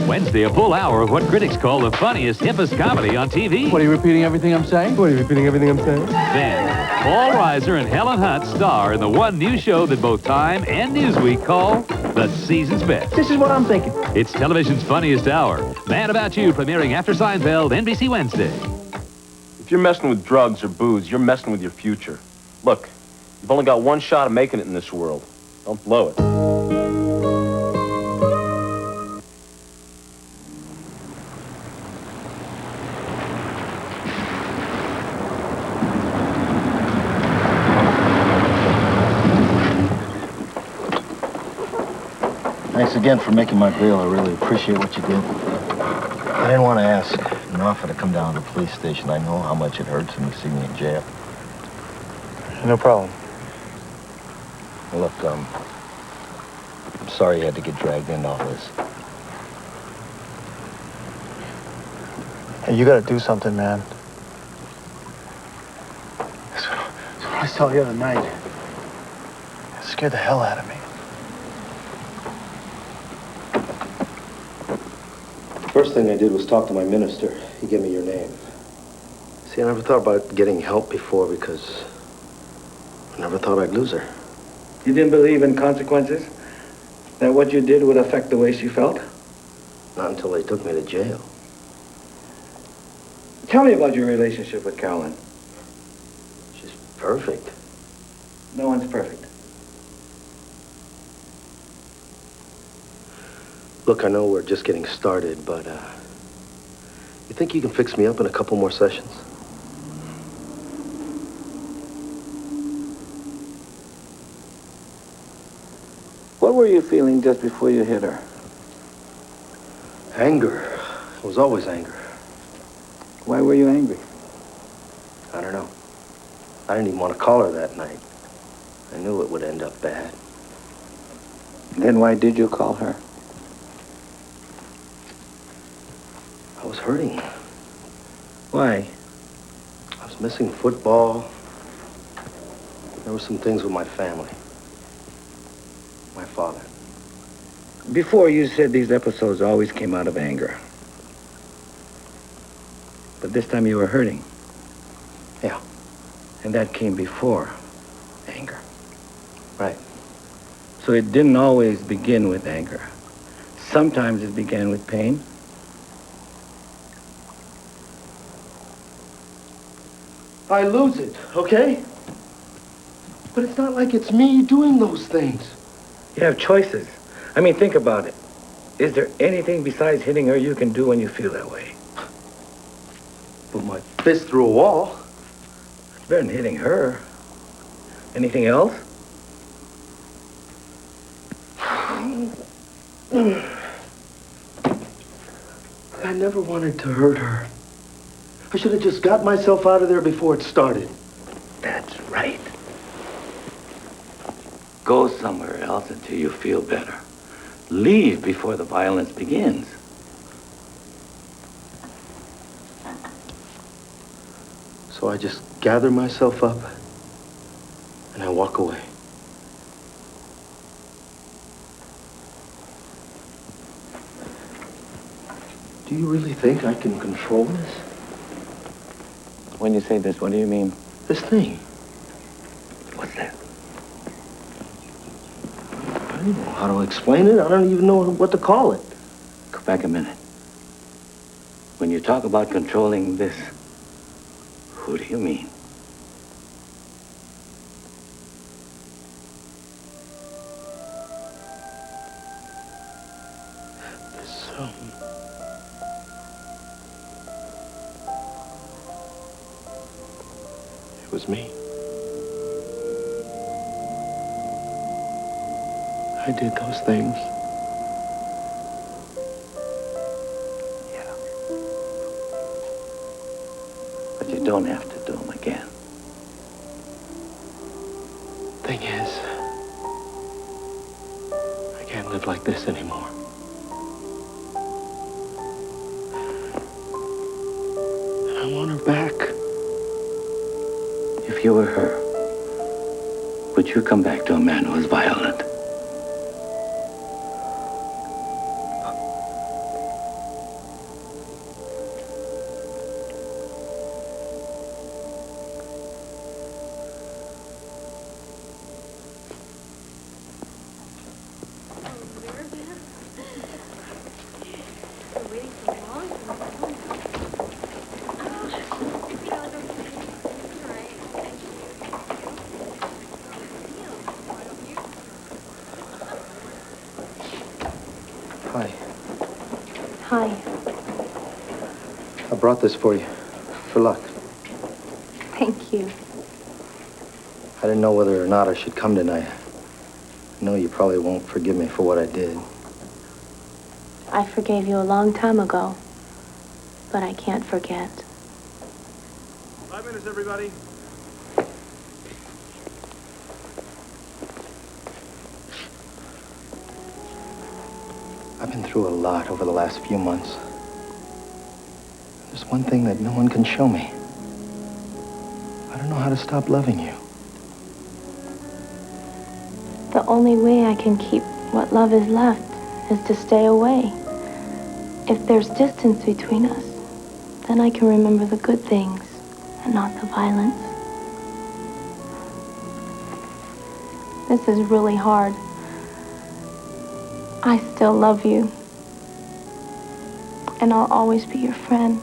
Wednesday, a full hour of what critics call the funniest, hippest comedy on TV. What, are you repeating everything I'm saying? What, are you repeating everything I'm saying? Then, Paul Reiser and Helen Hunt star in the one new show that both Time and Newsweek call the season's best. This is what I'm thinking. It's television's funniest hour. Man About You, premiering after Seinfeld, NBC Wednesday. If you're messing with drugs or booze, you're messing with your future. Look, you've only got one shot of making it in this world. Don't blow it. Thanks again for making my bail. I really appreciate what you did. I didn't want to ask an offer to come down to the police station. I know how much it hurts when you see me in jail. No problem. Well, look, I'm sorry you had to get dragged into all this. Hey, you gotta do something, man. That's what I saw the other night. It scared the hell out of me. First thing I did was talk to my minister. He gave me your name. See, I never thought about getting help before because I never thought I'd lose her. You didn't believe in consequences? That what you did would affect the way she felt? Not until they took me to jail. Tell me about your relationship with Carolyn. She's perfect. No one's perfect. Look, I know we're just getting started, but you think you can fix me up in a couple more sessions? What were you feeling just before you hit her? Anger. It was always anger. Why were you angry? I don't know. I didn't even want to call her that night. I knew it would end up bad. Then why did you call her? I was hurting. Why? I was missing football. There were some things with my family. My father. Before, you said these episodes always came out of anger. But this time you were hurting. Yeah. And that came before anger. Right. So it didn't always begin with anger. Sometimes it began with pain. I lose it, okay? But it's not like it's me doing those things. You have choices. I mean, think about it. Is there anything besides hitting her you can do when you feel that way? Put my fist through a wall. It's better than hitting her. Anything else? I never wanted to hurt her. I should have just got myself out of there before it started. That's right. Go somewhere else until you feel better. Leave before the violence begins. So I just gather myself up and I walk away. Do you really think I can control this? When you say this, what do you mean? This thing. What's that? I don't know how to explain it. I don't even know what to call it. Go back a minute. When you talk about controlling this, who do you mean? It was me. I did those things. But you don't have to do them again. Thing is, I can't live like this anymore. And I want her back. If you were her, would you come back to a man who was violent? Hi. Hi. I brought this for you. For luck. Thank you. I didn't know whether or not I should come tonight. I know you probably won't forgive me for what I did. I forgave you a long time ago, but I can't forget. 5 minutes, everybody. I've been through a lot over the last few months. There's one thing that no one can show me. I don't know how to stop loving you. The only way I can keep what love is left is to stay away. If there's distance between us, then I can remember the good things and not the violence. This is really hard. I still love you. And I'll always be your friend.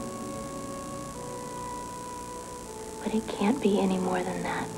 But it can't be any more than that.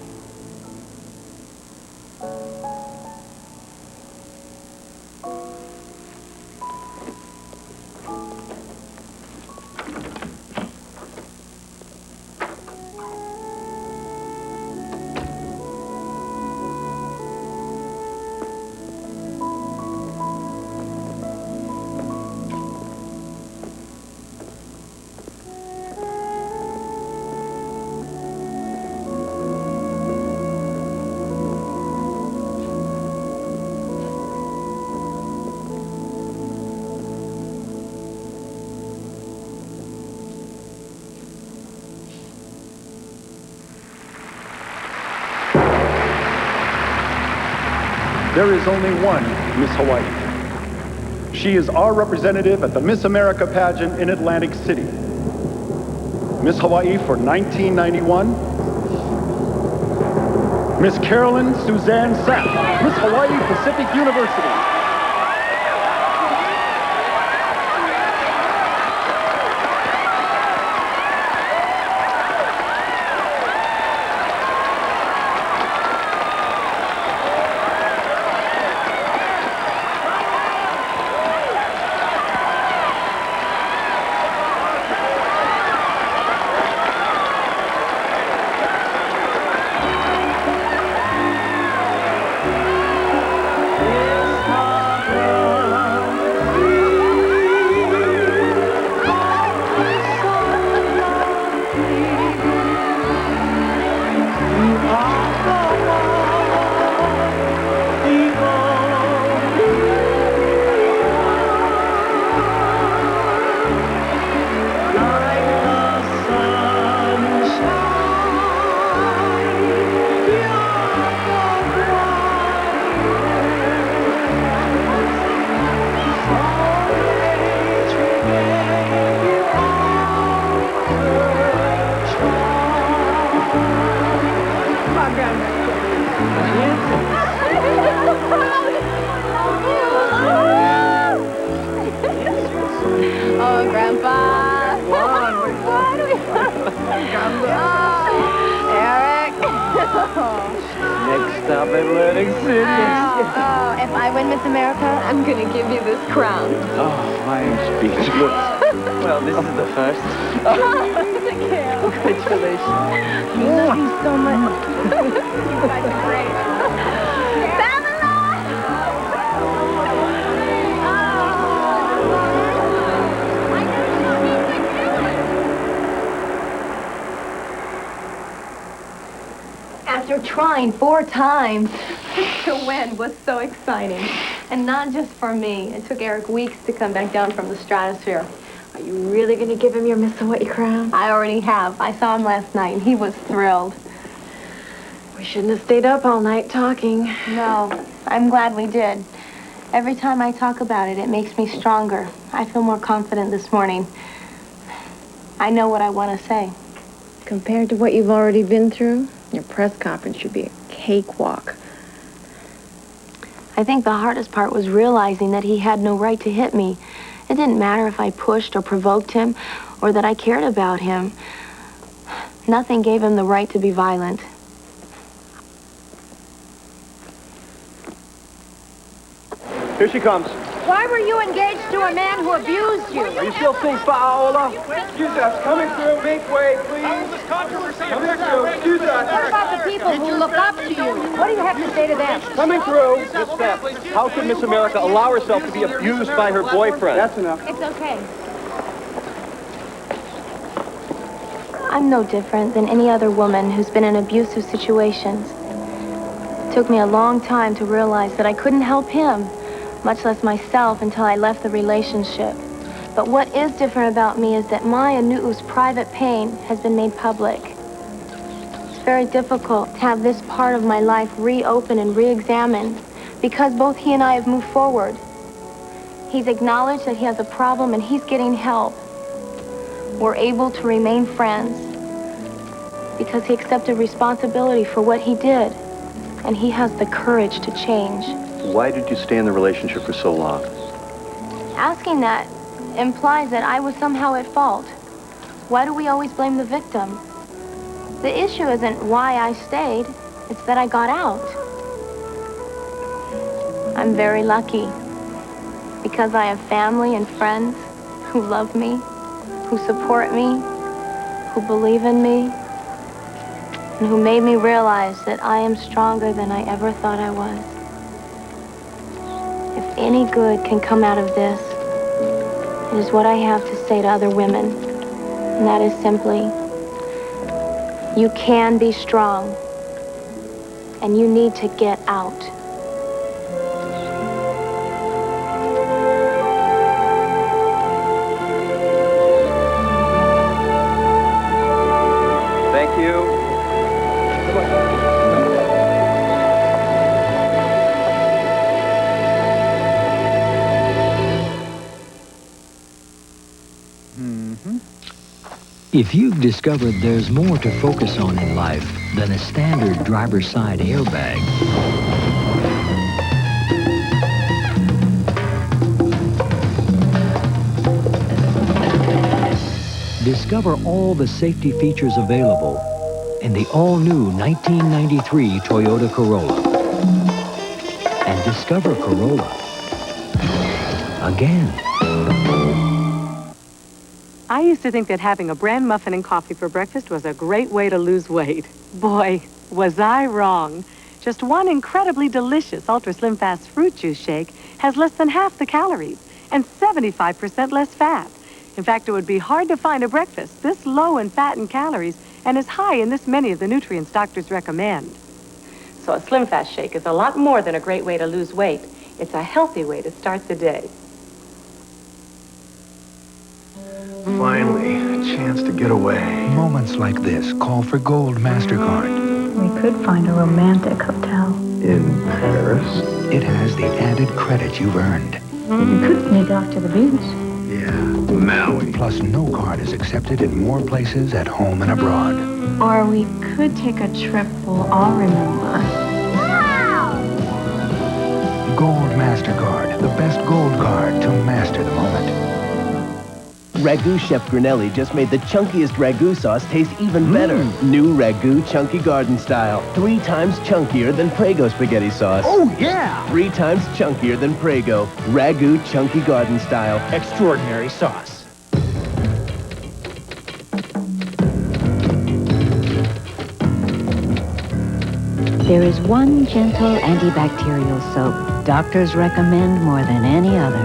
There is only one Miss Hawaii. She is our representative at the Miss America pageant in Atlantic City. Miss Hawaii for 1991, Miss Carolyn Suzanne Sapp, Miss Hawaii Pacific University. Oh, Grandpa. Eric. Next stop at Atlantic City. Oh, if I win Miss America, I'm going to give you this crown. Oh, I am speechless. Well, this is the first. Congratulations. I love you so much. You guys are great. After trying 4 times to win was so exciting. And not just for me. It took Eric weeks to come back down from the stratosphere. Are you really going to give him your Miss Hawaii crown? I already have. I saw him last night, and he was thrilled. We shouldn't have stayed up all night talking. No, I'm glad we did. Every time I talk about it, it makes me stronger. I feel more confident this morning. I know what I want to say. Compared to what you've already been through, your press conference should be a cakewalk. I think the hardest part was realizing that he had no right to hit me. It didn't matter if I pushed or provoked him or that I cared about him. Nothing gave him the right to be violent. Here she comes. Why were you engaged to a man who abused you? Are you still seeing Paola? Excuse us. Coming through. Make way, please. Coming through. Excuse us. What about the people who look up to you? What do you have to say to them? Coming through. Miss Steph, how could Miss America allow herself to be abused by her boyfriend? That's enough. It's okay. I'm no different than any other woman who's been in abusive situations. It took me a long time to realize that I couldn't help him, much less myself, until I left the relationship. But what is different about me is that my and Nu'u's private pain has been made public. It's very difficult to have this part of my life reopened and re-examined because both he and I have moved forward. He's acknowledged that he has a problem and he's getting help. We're able to remain friends because he accepted responsibility for what he did, and he has the courage to change. Why did you stay in the relationship for so long? Asking that implies that I was somehow at fault. Why do we always blame the victim? The issue isn't why I stayed, it's that I got out. I'm very lucky because I have family and friends who love me, who support me, who believe in me, and who made me realize that I am stronger than I ever thought I was. If any good can come out of this, it is what I have to say to other women. And that is simply, you can be strong, and you need to get out. Thank you. If you've discovered there's more to focus on in life than a standard driver's side airbag, discover all the safety features available in the all-new 1993 Toyota Corolla. And discover Corolla again. I used to think that having a bran muffin and coffee for breakfast was a great way to lose weight. Boy, was I wrong. Just one incredibly delicious Ultra Slim Fast fruit juice shake has less than half the calories and 75% less fat. In fact, it would be hard to find a breakfast this low in fat and calories and as high in this many of the nutrients doctors recommend. So a Slim Fast shake is a lot more than a great way to lose weight. It's a healthy way to start the day. Finally, a chance to get away. Moments like this call for Gold MasterCard. We could find a romantic hotel. In Paris? It has the added credit you've earned. We could sneak off to the beach. Yeah, Maui. Plus, no card is accepted in more places at home and abroad. Or we could take a trip we'll all remember. Gold MasterCard, the best gold card to master the moment. Ragu Chef Granelli just made the chunkiest ragu sauce taste even better. New Ragu Chunky Garden Style. 3 times chunkier than Prego spaghetti sauce. Oh, yeah! 3 times chunkier than Prego. Ragu Chunky Garden Style. Extraordinary sauce. There is one gentle antibacterial soap doctors recommend more than any other.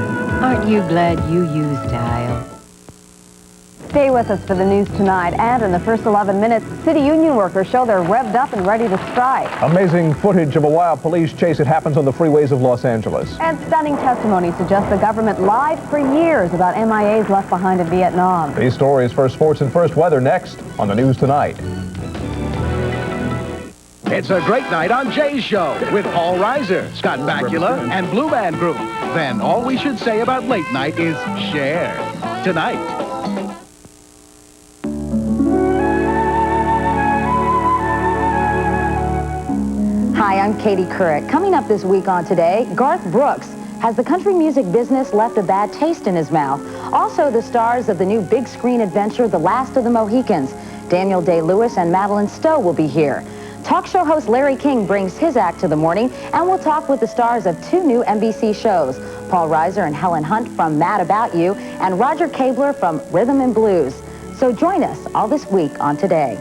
Aren't you glad you used Dial? Stay with us for the news tonight, and in the first 11 minutes, city union workers show they're revved up and ready to strike. Amazing footage of a wild police chase. It happens on the freeways of Los Angeles. And stunning testimony suggests the government lied for years about MIAs left behind in Vietnam. These stories, first sports and first weather, next on the news tonight. It's a great night on Jay's Show with Paul Reiser, Scott Bakula, and Blue Band Group. Then all we should say about late night is share. Tonight. Hi, I'm Katie Couric. Coming up this week on Today, Garth Brooks. Has the country music business left a bad taste in his mouth? Also, the stars of the new big screen adventure, The Last of the Mohicans. Daniel Day-Lewis and Madeline Stowe will be here. Talk show host Larry King brings his act to the morning, and we'll talk with the stars of 2 new NBC shows, Paul Reiser and Helen Hunt from Mad About You, and Roger Kabler from Rhythm and Blues. So join us all this week on Today.